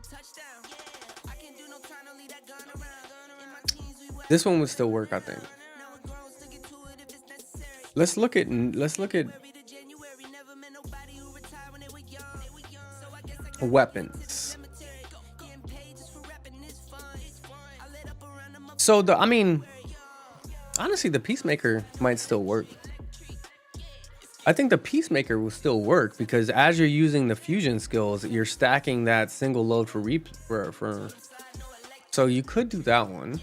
A: This one would still work, I think. Let's look at weapons. So honestly, the Peacemaker might still work. I think the Peacemaker will still work because as you're using the fusion skills, you're stacking that single load for so you could do that one.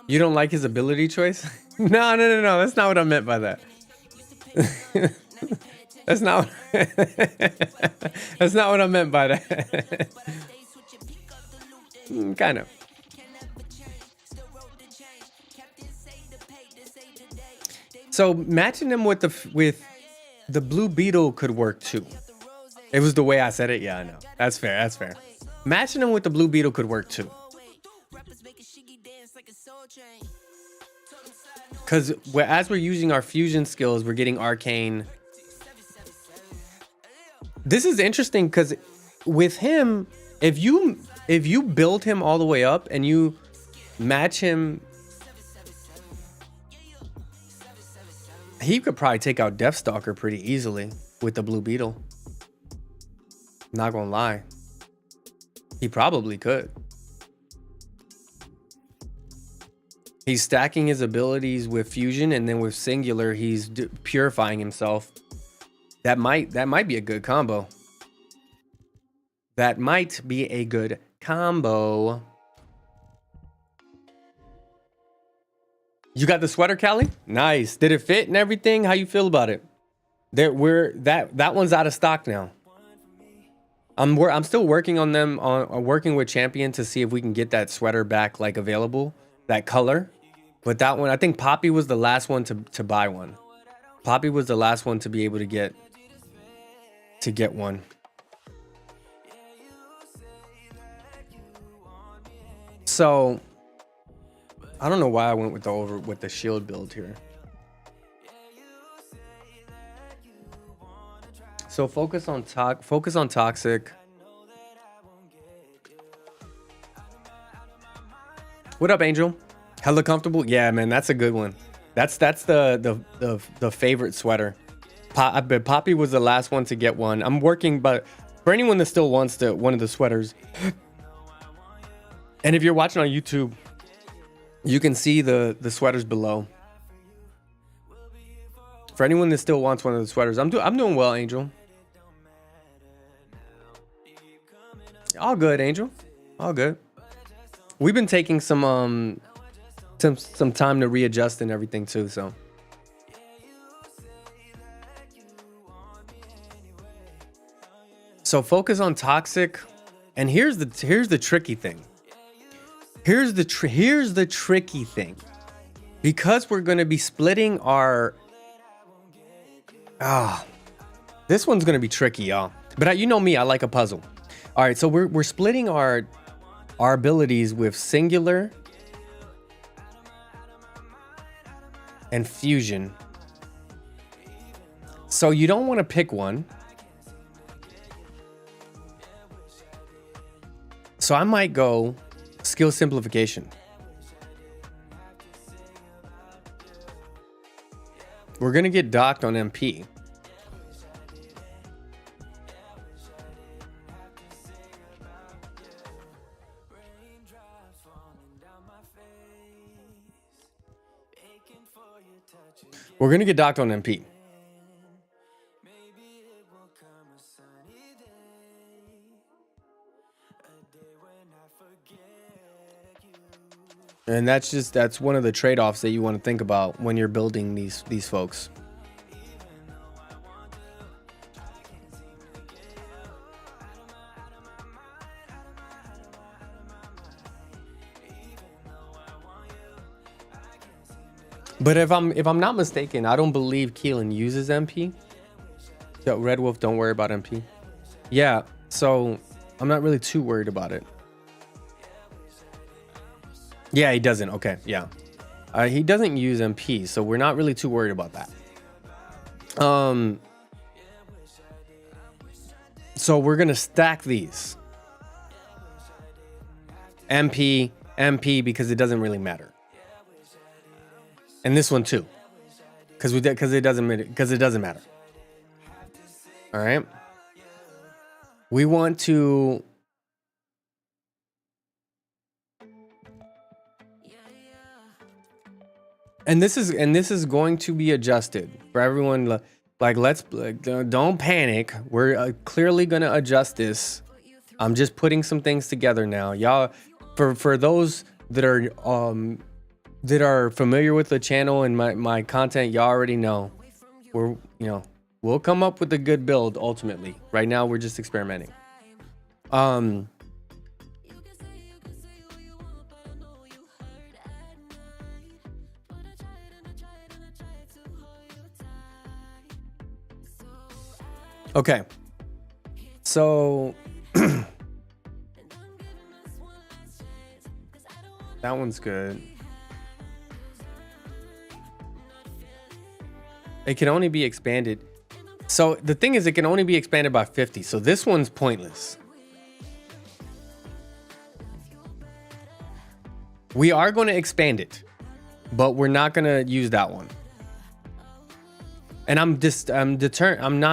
A: You don't like his ability choice? No. That's not what I meant by that. That's not what I meant by that. Kind of. So matching him with the Blue Beetle could work too. It was the way I said it. Yeah, I know. That's fair. Matching him with the Blue Beetle could work too. Because as we're using our fusion skills, we're getting arcane. This is interesting because with him, if you build him all the way up and you match him, he could probably take out Deathstalker pretty easily with the Blue Beetle. Not gonna lie. He probably could. He's stacking his abilities with fusion, and then with singular, he's purifying himself. That might be a good combo. That might be a good combo. You got the sweater, Callie? Nice. Did it fit and everything? How you feel about it? That one's out of stock now. I'm still working on them on working with Champion to see if we can get that sweater back like available, that color. But that one, I think Poppy was the last one to buy one. Poppy was the last one to be able to get one. So I don't know why I went with the shield build here. So focus on toxic. What up, Angel? Hella comfortable? Yeah, man, that's a good one. That's the favorite sweater. I bet Poppy was the last one to get one. I'm working, but for anyone that still wants one of the sweaters, and if you're watching on YouTube, you can see the sweaters below. For anyone that still wants one of the sweaters, I'm doing well, Angel. All good, Angel. All good. We've been taking some time to readjust and everything too, so. So focus on toxic, and here's the tricky thing. Here's the tricky thing. Because we're going to be splitting our this one's going to be tricky, y'all. But you know me, I like a puzzle. All right, so we're splitting our abilities with singular and fusion. So you don't want to pick one. So I might go skill simplification. We're going to get docked on MP. We're going to get docked on MP. And that's one of the trade-offs that you want to think about when you're building these folks. But if I'm not mistaken, I don't believe Keelan uses MP. So Red Wolf, don't worry about MP. Yeah, so I'm not really too worried about it. Yeah, he doesn't. Okay, yeah. He doesn't use MP, so we're not really too worried about that. So we're gonna stack these. MP, because it doesn't really matter. And this one too, because it doesn't matter. All right. We want to. And this is going to be adjusted for everyone. Like, don't panic. We're clearly gonna adjust this. I'm just putting some things together now, y'all. For those that are familiar with the channel and my content, y'all already know we'll come up with a good build ultimately. Right now we're just experimenting. Okay, so that one's good. It can only be expanded. So the thing is, it can only be expanded by 50. So this one's pointless. We are going to expand it, but we're not going to use that one. And I'm determined.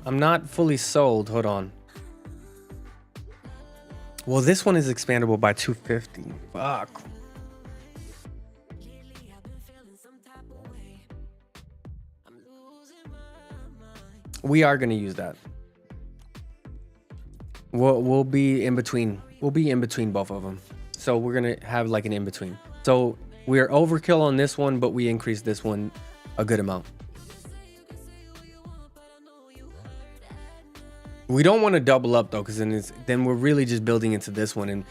A: I'm not fully sold. Hold on. Well, this one is expandable by 250. Fuck. We are going to use that. We'll be in between. We'll be in between both of them. So we're going to have like an in between. So We are overkill on this one, but we increased this one a good amount. We don't want to double up though, because then we're really just building into this one, and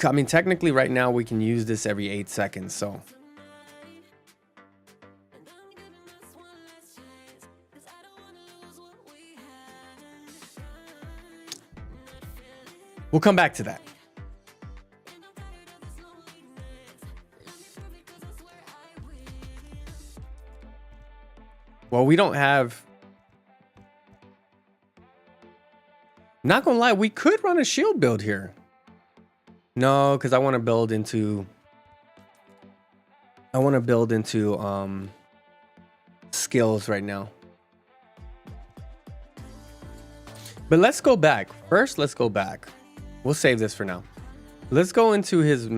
A: I mean technically right now we can use this every 8 seconds, so we'll come back to that. Well, we don't have. Not gonna lie, we could run a shield build here. No, because I want to build into. Skills right now. But let's go back. First, let's go back. We'll save this for now. Let's go into his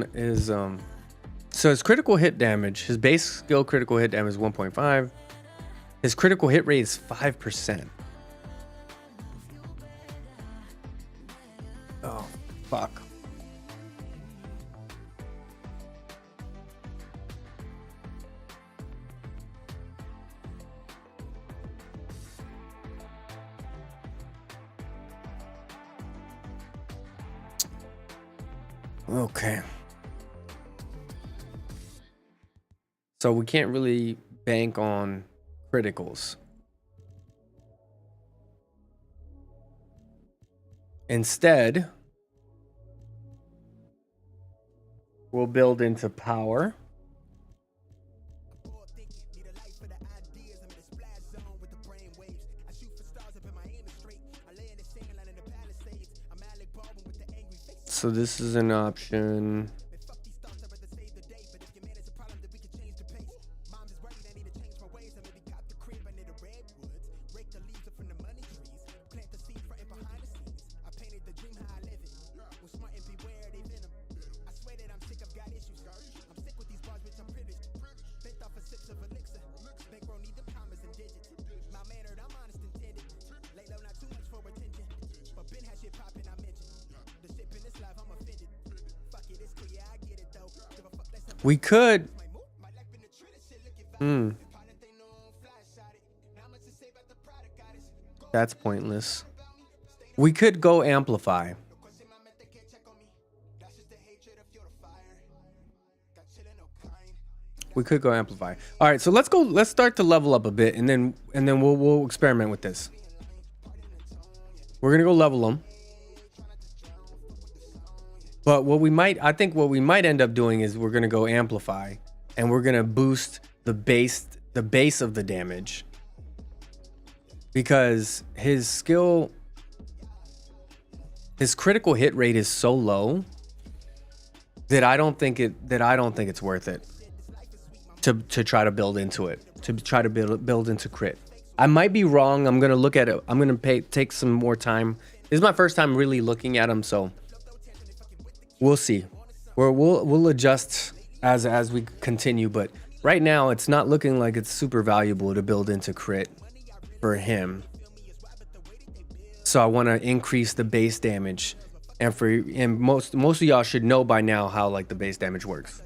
A: so his critical hit damage, his base skill critical hit damage is 1.5. His critical hit rate is 5%. Oh, fuck. Okay. So we can't really bank on criticals. Instead, we'll build into power. So this is an option. We could. That's pointless. We could go amplify. We could go amplify. All right, so let's go. Let's start to level up a bit, and then we'll experiment with this. We're gonna go level them. But I think what we might end up doing is we're gonna go amplify, and we're gonna boost the base of the damage, because his critical hit rate is so low that I don't think it's worth it to try to build into it, to try to build into crit. I might be wrong. I'm gonna look at it. I'm gonna take some more time. This is my first time really looking at him, so. We'll see. We'll adjust as we continue, but right now it's not looking like it's super valuable to build into crit for him. So I want to increase the base damage, and most of y'all should know by now how like the base damage works.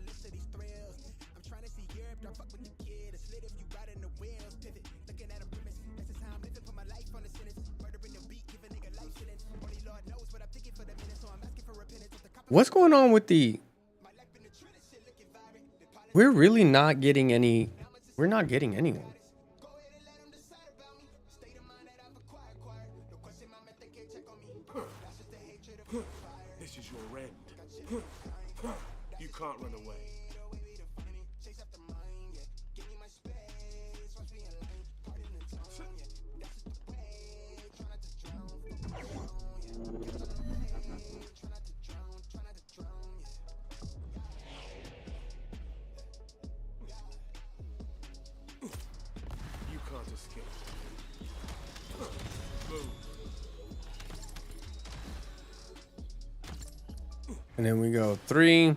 A: What's going on with the... We're really not getting any... We're not getting anyone.
H: This is your end. You can't run away.
A: And then we go 3.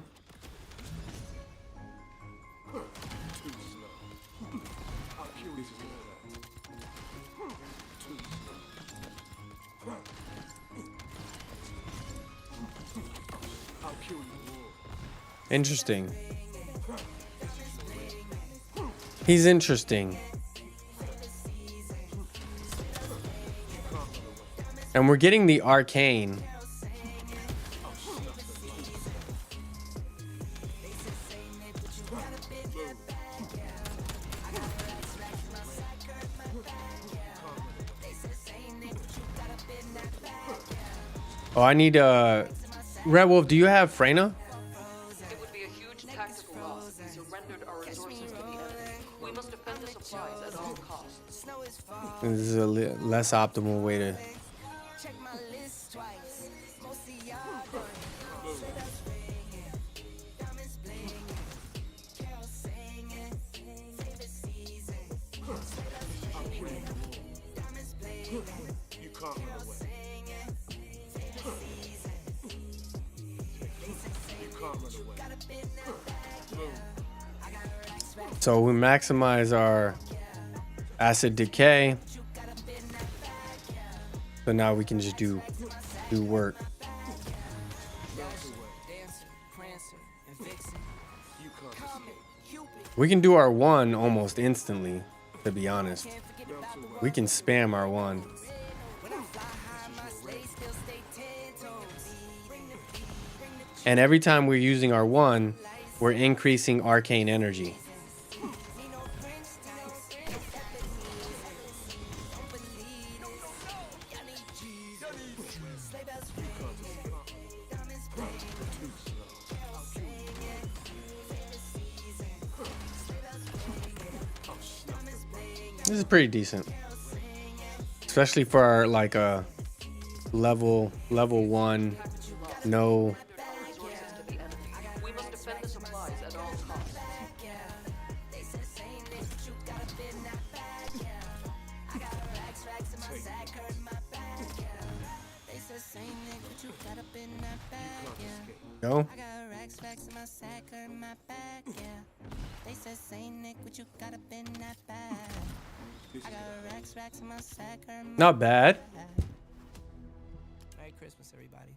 A: Interesting. He's interesting. And we're getting the arcane. Oh, I need Red Wolf, do you have Freyna?
I: It would be a huge tactical loss if we surrendered our resources to the enemy. We must defend the supplies at all costs.
A: This is a less optimal way to.
H: You can't run away. You can't run away.
A: So we maximize our acid decay. So now we can just do work. We can do our one almost instantly, to be honest. We can spam our one. And every time we're using our one, we're increasing arcane energy. This is pretty decent, especially for our, like a level 1, no.
I: Resources to the enemy. We must defend the supplies at all costs.
A: No. Not bad.
D: Merry Christmas, everybody.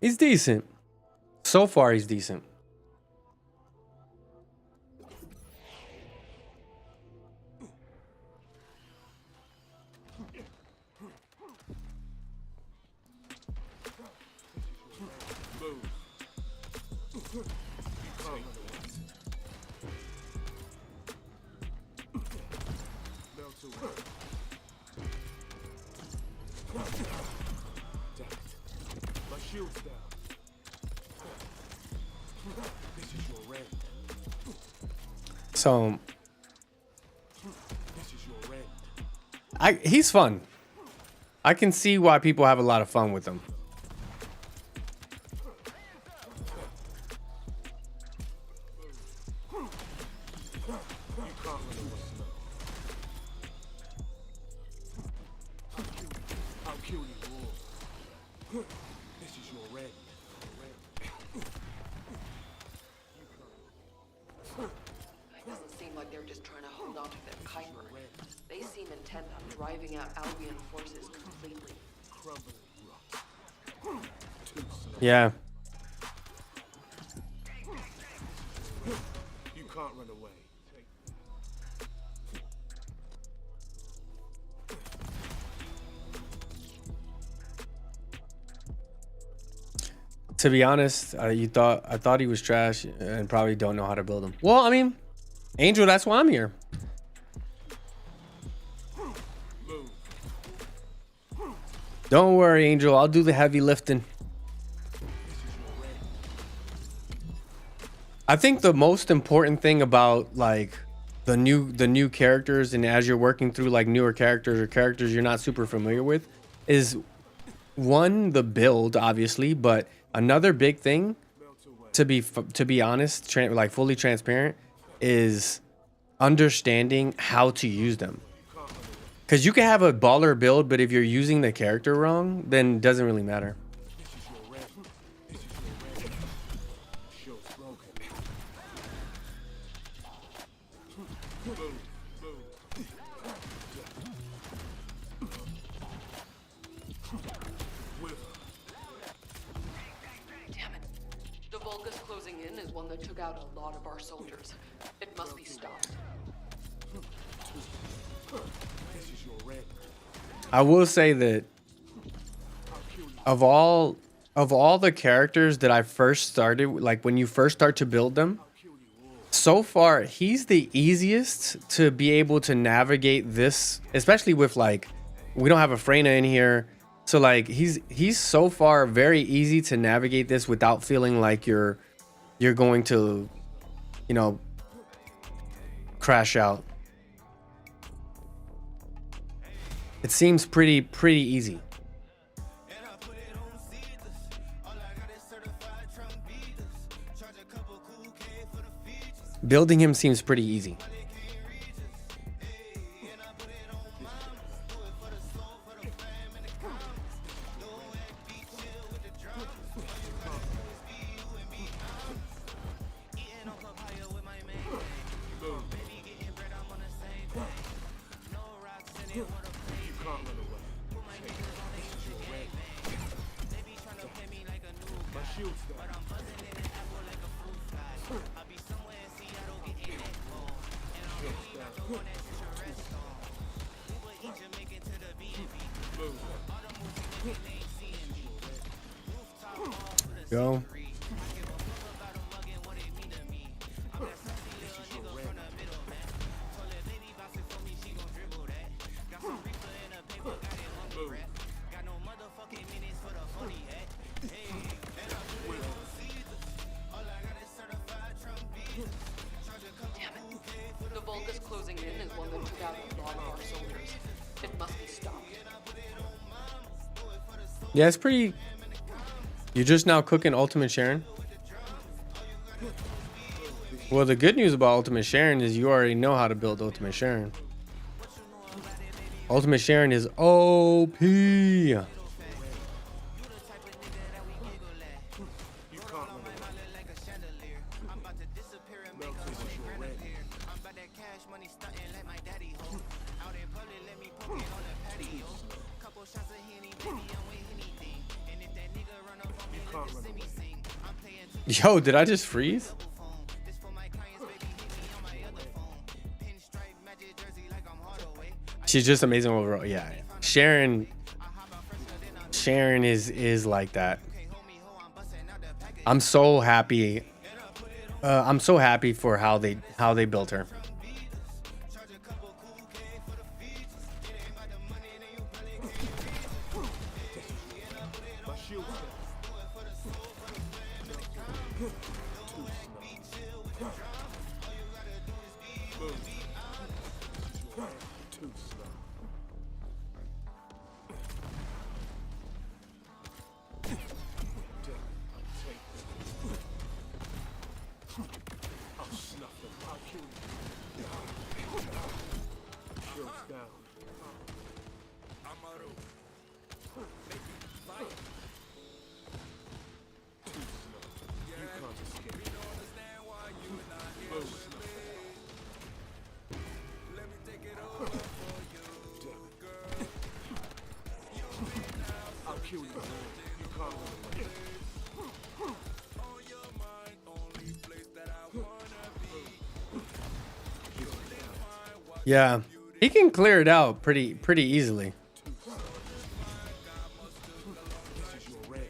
A: He's decent. So far, he's decent.
H: My shield's down. This is your end.
A: So
H: This is your end.
A: he's fun. I can see why people have a lot of fun with him.
H: I'll kill you all. This is your end.
I: It doesn't seem like they're just trying to hold on to their Kuiper. They seem intent on driving out Albion forces completely.
H: Crumbling rot. Too slow.
A: Yeah.
H: You can't run away.
A: To be honest, I thought he was trash and probably don't know how to build him. Well, I mean, Angel, that's why I'm here.
H: Move.
A: Don't worry, Angel. I'll do the heavy lifting. I think the most important thing about like the new characters, and as you're working through like newer characters or characters you're not super familiar with, is one, the build, obviously, but another big thing, to be honest, like fully transparent, is understanding how to use them. Because you can have a baller build, but if you're using the character wrong, then it doesn't really matter.
H: Shield's broken.
I: Damn it. The Volga's closing in as is one that took out a lot of our soldiers. It must be stopped.
H: This is your end.
A: I will say that of all the characters that I first started, like when you first start to build them, so far he's the easiest to be able to navigate this, especially with like we don't have a Freyna in here. So like he's so far very easy to navigate this without feeling like you're going to, you know, crash out. It seems pretty easy. Building him seems pretty easy. Go.
I: Damn it. The bulk is closing in is one that took out a lot of our soldiers. It must be stopped.
A: Yeah, it's pretty. You're just now cooking Ultimate Sharon? Well, the good news about Ultimate Sharon is you already know how to build Ultimate Sharon. Ultimate Sharon is OP. Yo, did I just freeze? She's just amazing overall. Yeah, Sharon is like that. I'm so happy. I'm so happy for how they built her. Yeah, he can clear it out pretty easily.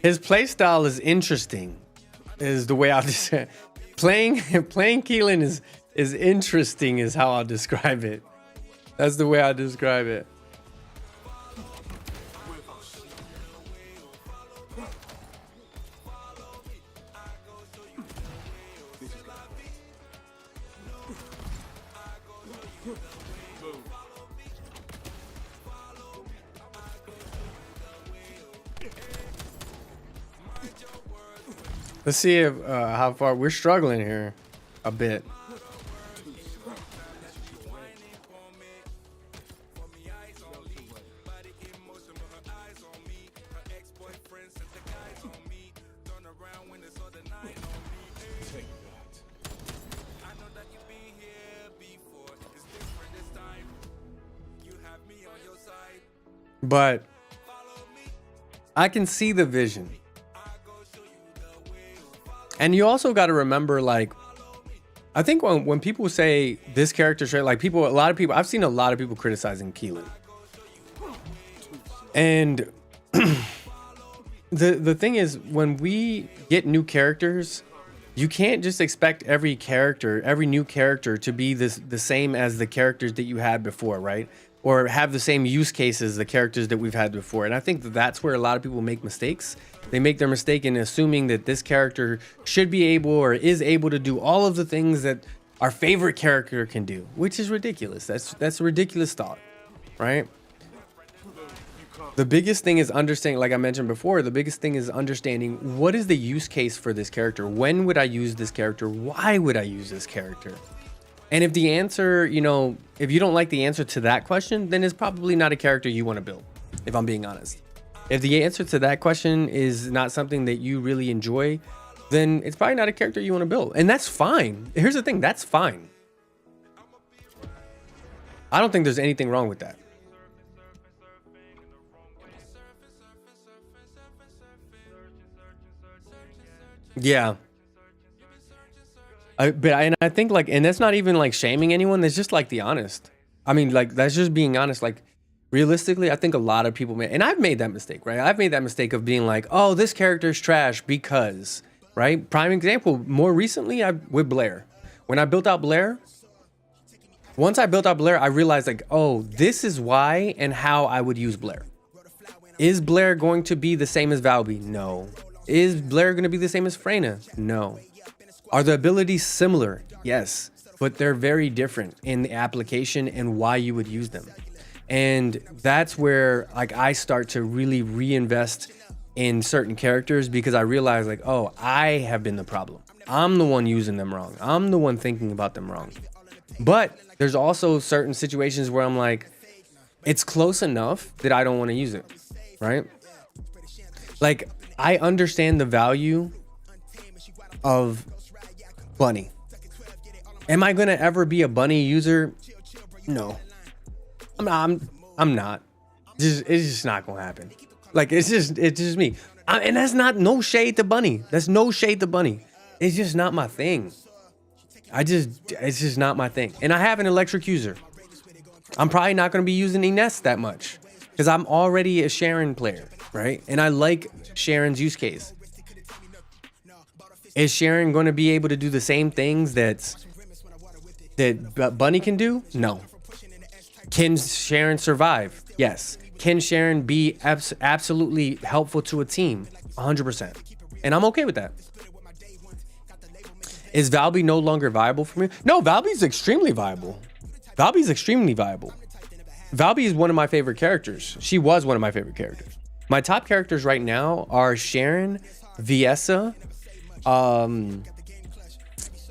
A: His play style is interesting, is the way I'll just playing Keelan is interesting is how I'll describe it. That's the way I describe it. Let's see if how far we're struggling here a bit. But I can see the vision. And you also got to remember, like, I think when people say this character trait, like a lot of people, I've seen a lot of people criticizing Keelan. And the thing is, when we get new characters, you can't just expect every new character to be the same as the characters that you had before, right? Or have the same use cases the characters that we've had before. And I think that's where a lot of people make mistakes. They make their mistake in assuming that this character should be able or is able to do all of the things that our favorite character can do, which is ridiculous. That's a ridiculous thought, right? The biggest thing is understanding, like I mentioned before, the biggest thing is understanding what is the use case for this character? When would I use this character? Why would I use this character? And if the answer, if you don't like the answer to that question, then it's probably not a character you want to build, if I'm being honest. If the answer to that question is not something that you really enjoy, then it's probably not a character you want to build. And that's fine. Here's the thing, that's fine. I don't think there's anything wrong with that. Yeah. I think like, and that's not even like shaming anyone. That's just like the honest. I mean, like, that's just being honest. Like, realistically, I think a lot of people and I've made that mistake, right? I've made that mistake of being like, oh, this character's trash because, right? Prime example, more recently, with Blair. When I built out Blair, once I built out Blair, I realized like, oh, this is why and how I would use Blair. Is Blair going to be the same as Valby? No. Is Blair going to be the same as Freyna? No. Are the abilities similar? Yes, but they're very different in the application and why you would use them. And that's where like I start to really reinvest in certain characters because I realize like, oh, I have been the problem. I'm the one using them wrong. I'm the one thinking about them wrong. But there's also certain situations where I'm like, it's close enough that I don't want to use it, right? Like, I understand the value of Bunny. Am I gonna ever be a Bunny user? No, I'm not. It's just not gonna happen. Like, it's just me. And that's not no shade to Bunny. That's no shade to Bunny. It's just not my thing. It's just not my thing. And I have an electric user. I'm probably not gonna be using Ines that much because I'm already a Sharon player, right? And I like Sharon's use case. Is Sharon going to be able to do the same things that Bunny can do? No. Can Sharon survive? Yes. Can Sharon be absolutely helpful to a team? 100%. And I'm okay with that. Is Valby no longer viable for me? No, Valby's extremely viable. Valby's extremely viable. Valby is one of my favorite characters. She was one of my favorite characters. My top characters right now are Sharon, Viessa,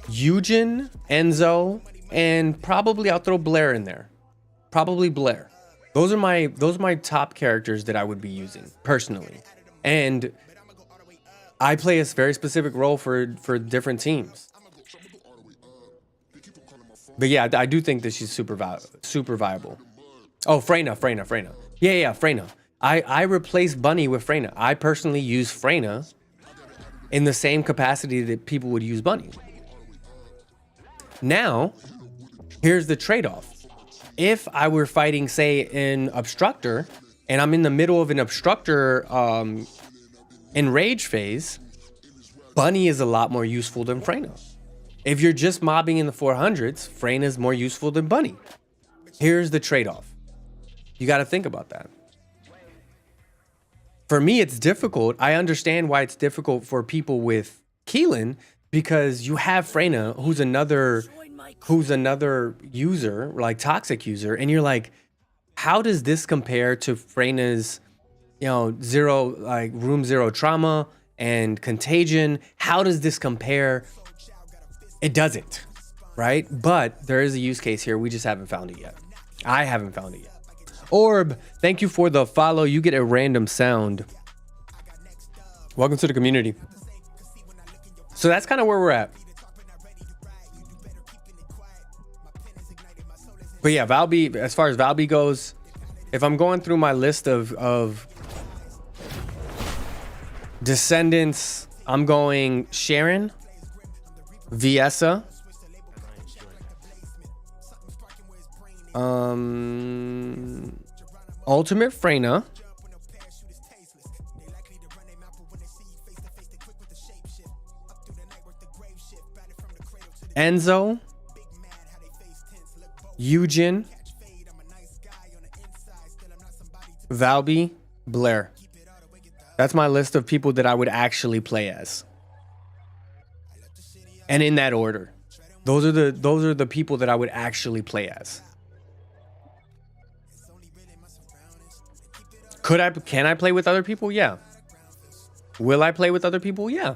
A: Eugen, Enzo, and probably I'll throw Blair in there. Probably Blair. Those are my top characters that I would be using personally. And I play a very specific role for different teams. But yeah, I do think that she's super viable. Oh, Freyna. Yeah, Freyna. I replaced Bunny with Freyna. I personally use Freyna in the same capacity that people would use Bunny. Now, here's the trade-off. If I were fighting, say, an Obstructor, and I'm in the middle of an Obstructor enrage phase, Bunny is a lot more useful than Freyna. If you're just mobbing in the 400s, Freyna is more useful than Bunny. Here's the trade-off. You got to think about that. For me, it's difficult. I understand why it's difficult for people with Keelan because you have Freyna, who's another user, like toxic user, and you're like, how does this compare to Freyna's, room zero trauma and contagion? How does this compare? It doesn't, right? But there is a use case here. We just haven't found it yet. I haven't found it yet. Orb, thank you for the follow. You get a random sound. Welcome to the community. So that's kind of where we're at. But yeah, Valby, as far as Valby goes, if I'm going through my list of descendants, I'm going Sharon, Viessa. Ultimate Freyna. Enzo. Eugen. Valby. Blair. That's my list of people that I would actually play as. And in that order. Those are the people that I would actually play as. Can I play with other people? Yeah. Will I play with other people? Yeah.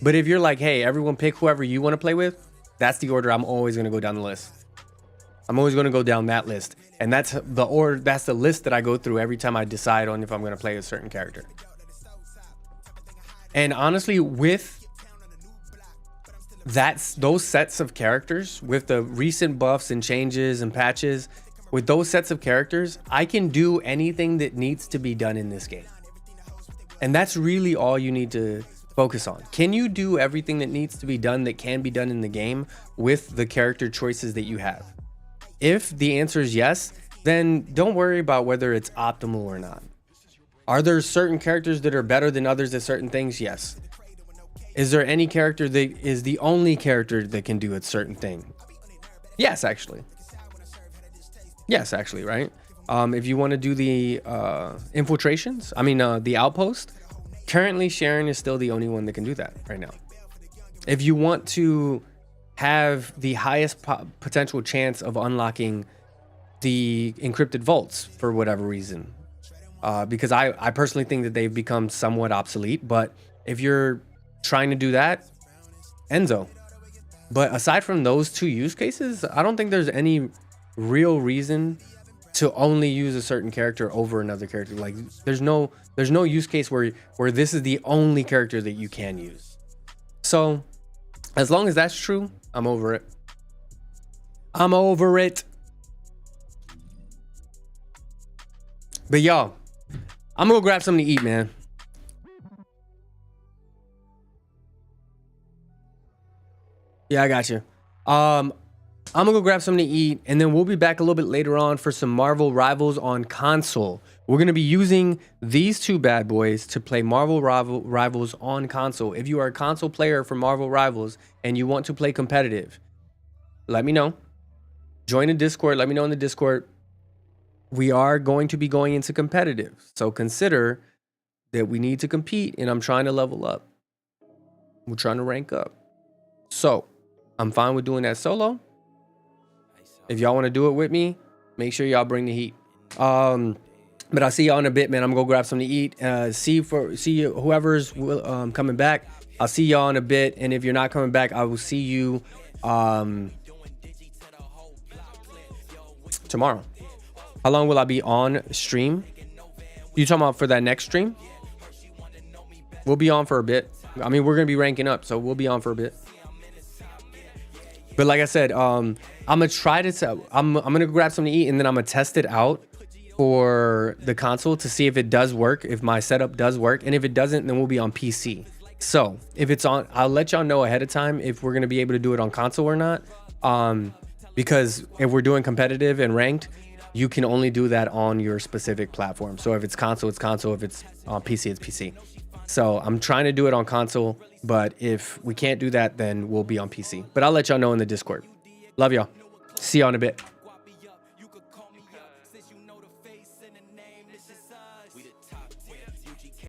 A: But if you're like, hey, everyone pick whoever you want to play with, that's the order I'm always going to go down the list. I'm always going to go down that list. And that's the order, that's the list that I go through every time I decide on if I'm going to play a certain character. And honestly, with those sets of characters, with the recent buffs and changes and patches, with those sets of characters, I can do anything that needs to be done in this game. And that's really all you need to focus on. Can you do everything that needs to be done that can be done in the game with the character choices that you have? If the answer is yes, then don't worry about whether it's optimal or not. Are there certain characters that are better than others at certain things? Yes. Is there any character that is the only character that can do a certain thing? Yes, actually. Yes, actually, right? If you want to do the infiltrations, the outpost, currently Sharon is still the only one that can do that right now. If you want to have the highest potential chance of unlocking the encrypted vaults for whatever reason, because I personally think that they've become somewhat obsolete, but if you're trying to do that, Enzo. But aside from those two use cases, I don't think there's any real reason to only use a certain character over another character. Like there's no use case where this is the only character that you can use. So as long as that's true, I'm over it. I'm over it. But y'all, I'm gonna go grab something to eat, man. Yeah, I got you. I'm gonna go grab something to eat, and then we'll be back a little bit later on for some Marvel Rivals on console. We're gonna be using these two bad boys to play Marvel Rivals on console. If you are a console player for Marvel Rivals and you want to play competitive, let me know. Join the Discord. Let me know in the Discord. We are going to be going into competitive, so consider that we need to compete, and I'm trying to level up. We're trying to rank up. So I'm fine with doing that solo. If y'all want to do it with me, make sure y'all bring the heat. But I'll see y'all in a bit, man. I'm gonna go grab something to eat. See whoever's coming back. I'll see y'all in a bit, and if you're not coming back, I will see you tomorrow. How long will I be on stream? You talking about for that next stream? We'll be on for a bit. I mean, we're gonna be ranking up, so we'll be on for a bit. But like I said, I'm gonna try to. I'm gonna grab something to eat, and then I'm gonna test it out for the console to see if it does work, if my setup does work, and if it doesn't, then we'll be on PC. So if it's on, I'll let y'all know ahead of time if we're gonna be able to do it on console or not. Because if we're doing competitive and ranked, you can only do that on your specific platform. So if it's console, it's console. If it's on PC, it's PC. So I'm trying to do it on console, but if we can't do that, then we'll be on PC. But I'll let y'all know in the Discord. Love y'all. See y'all in a bit.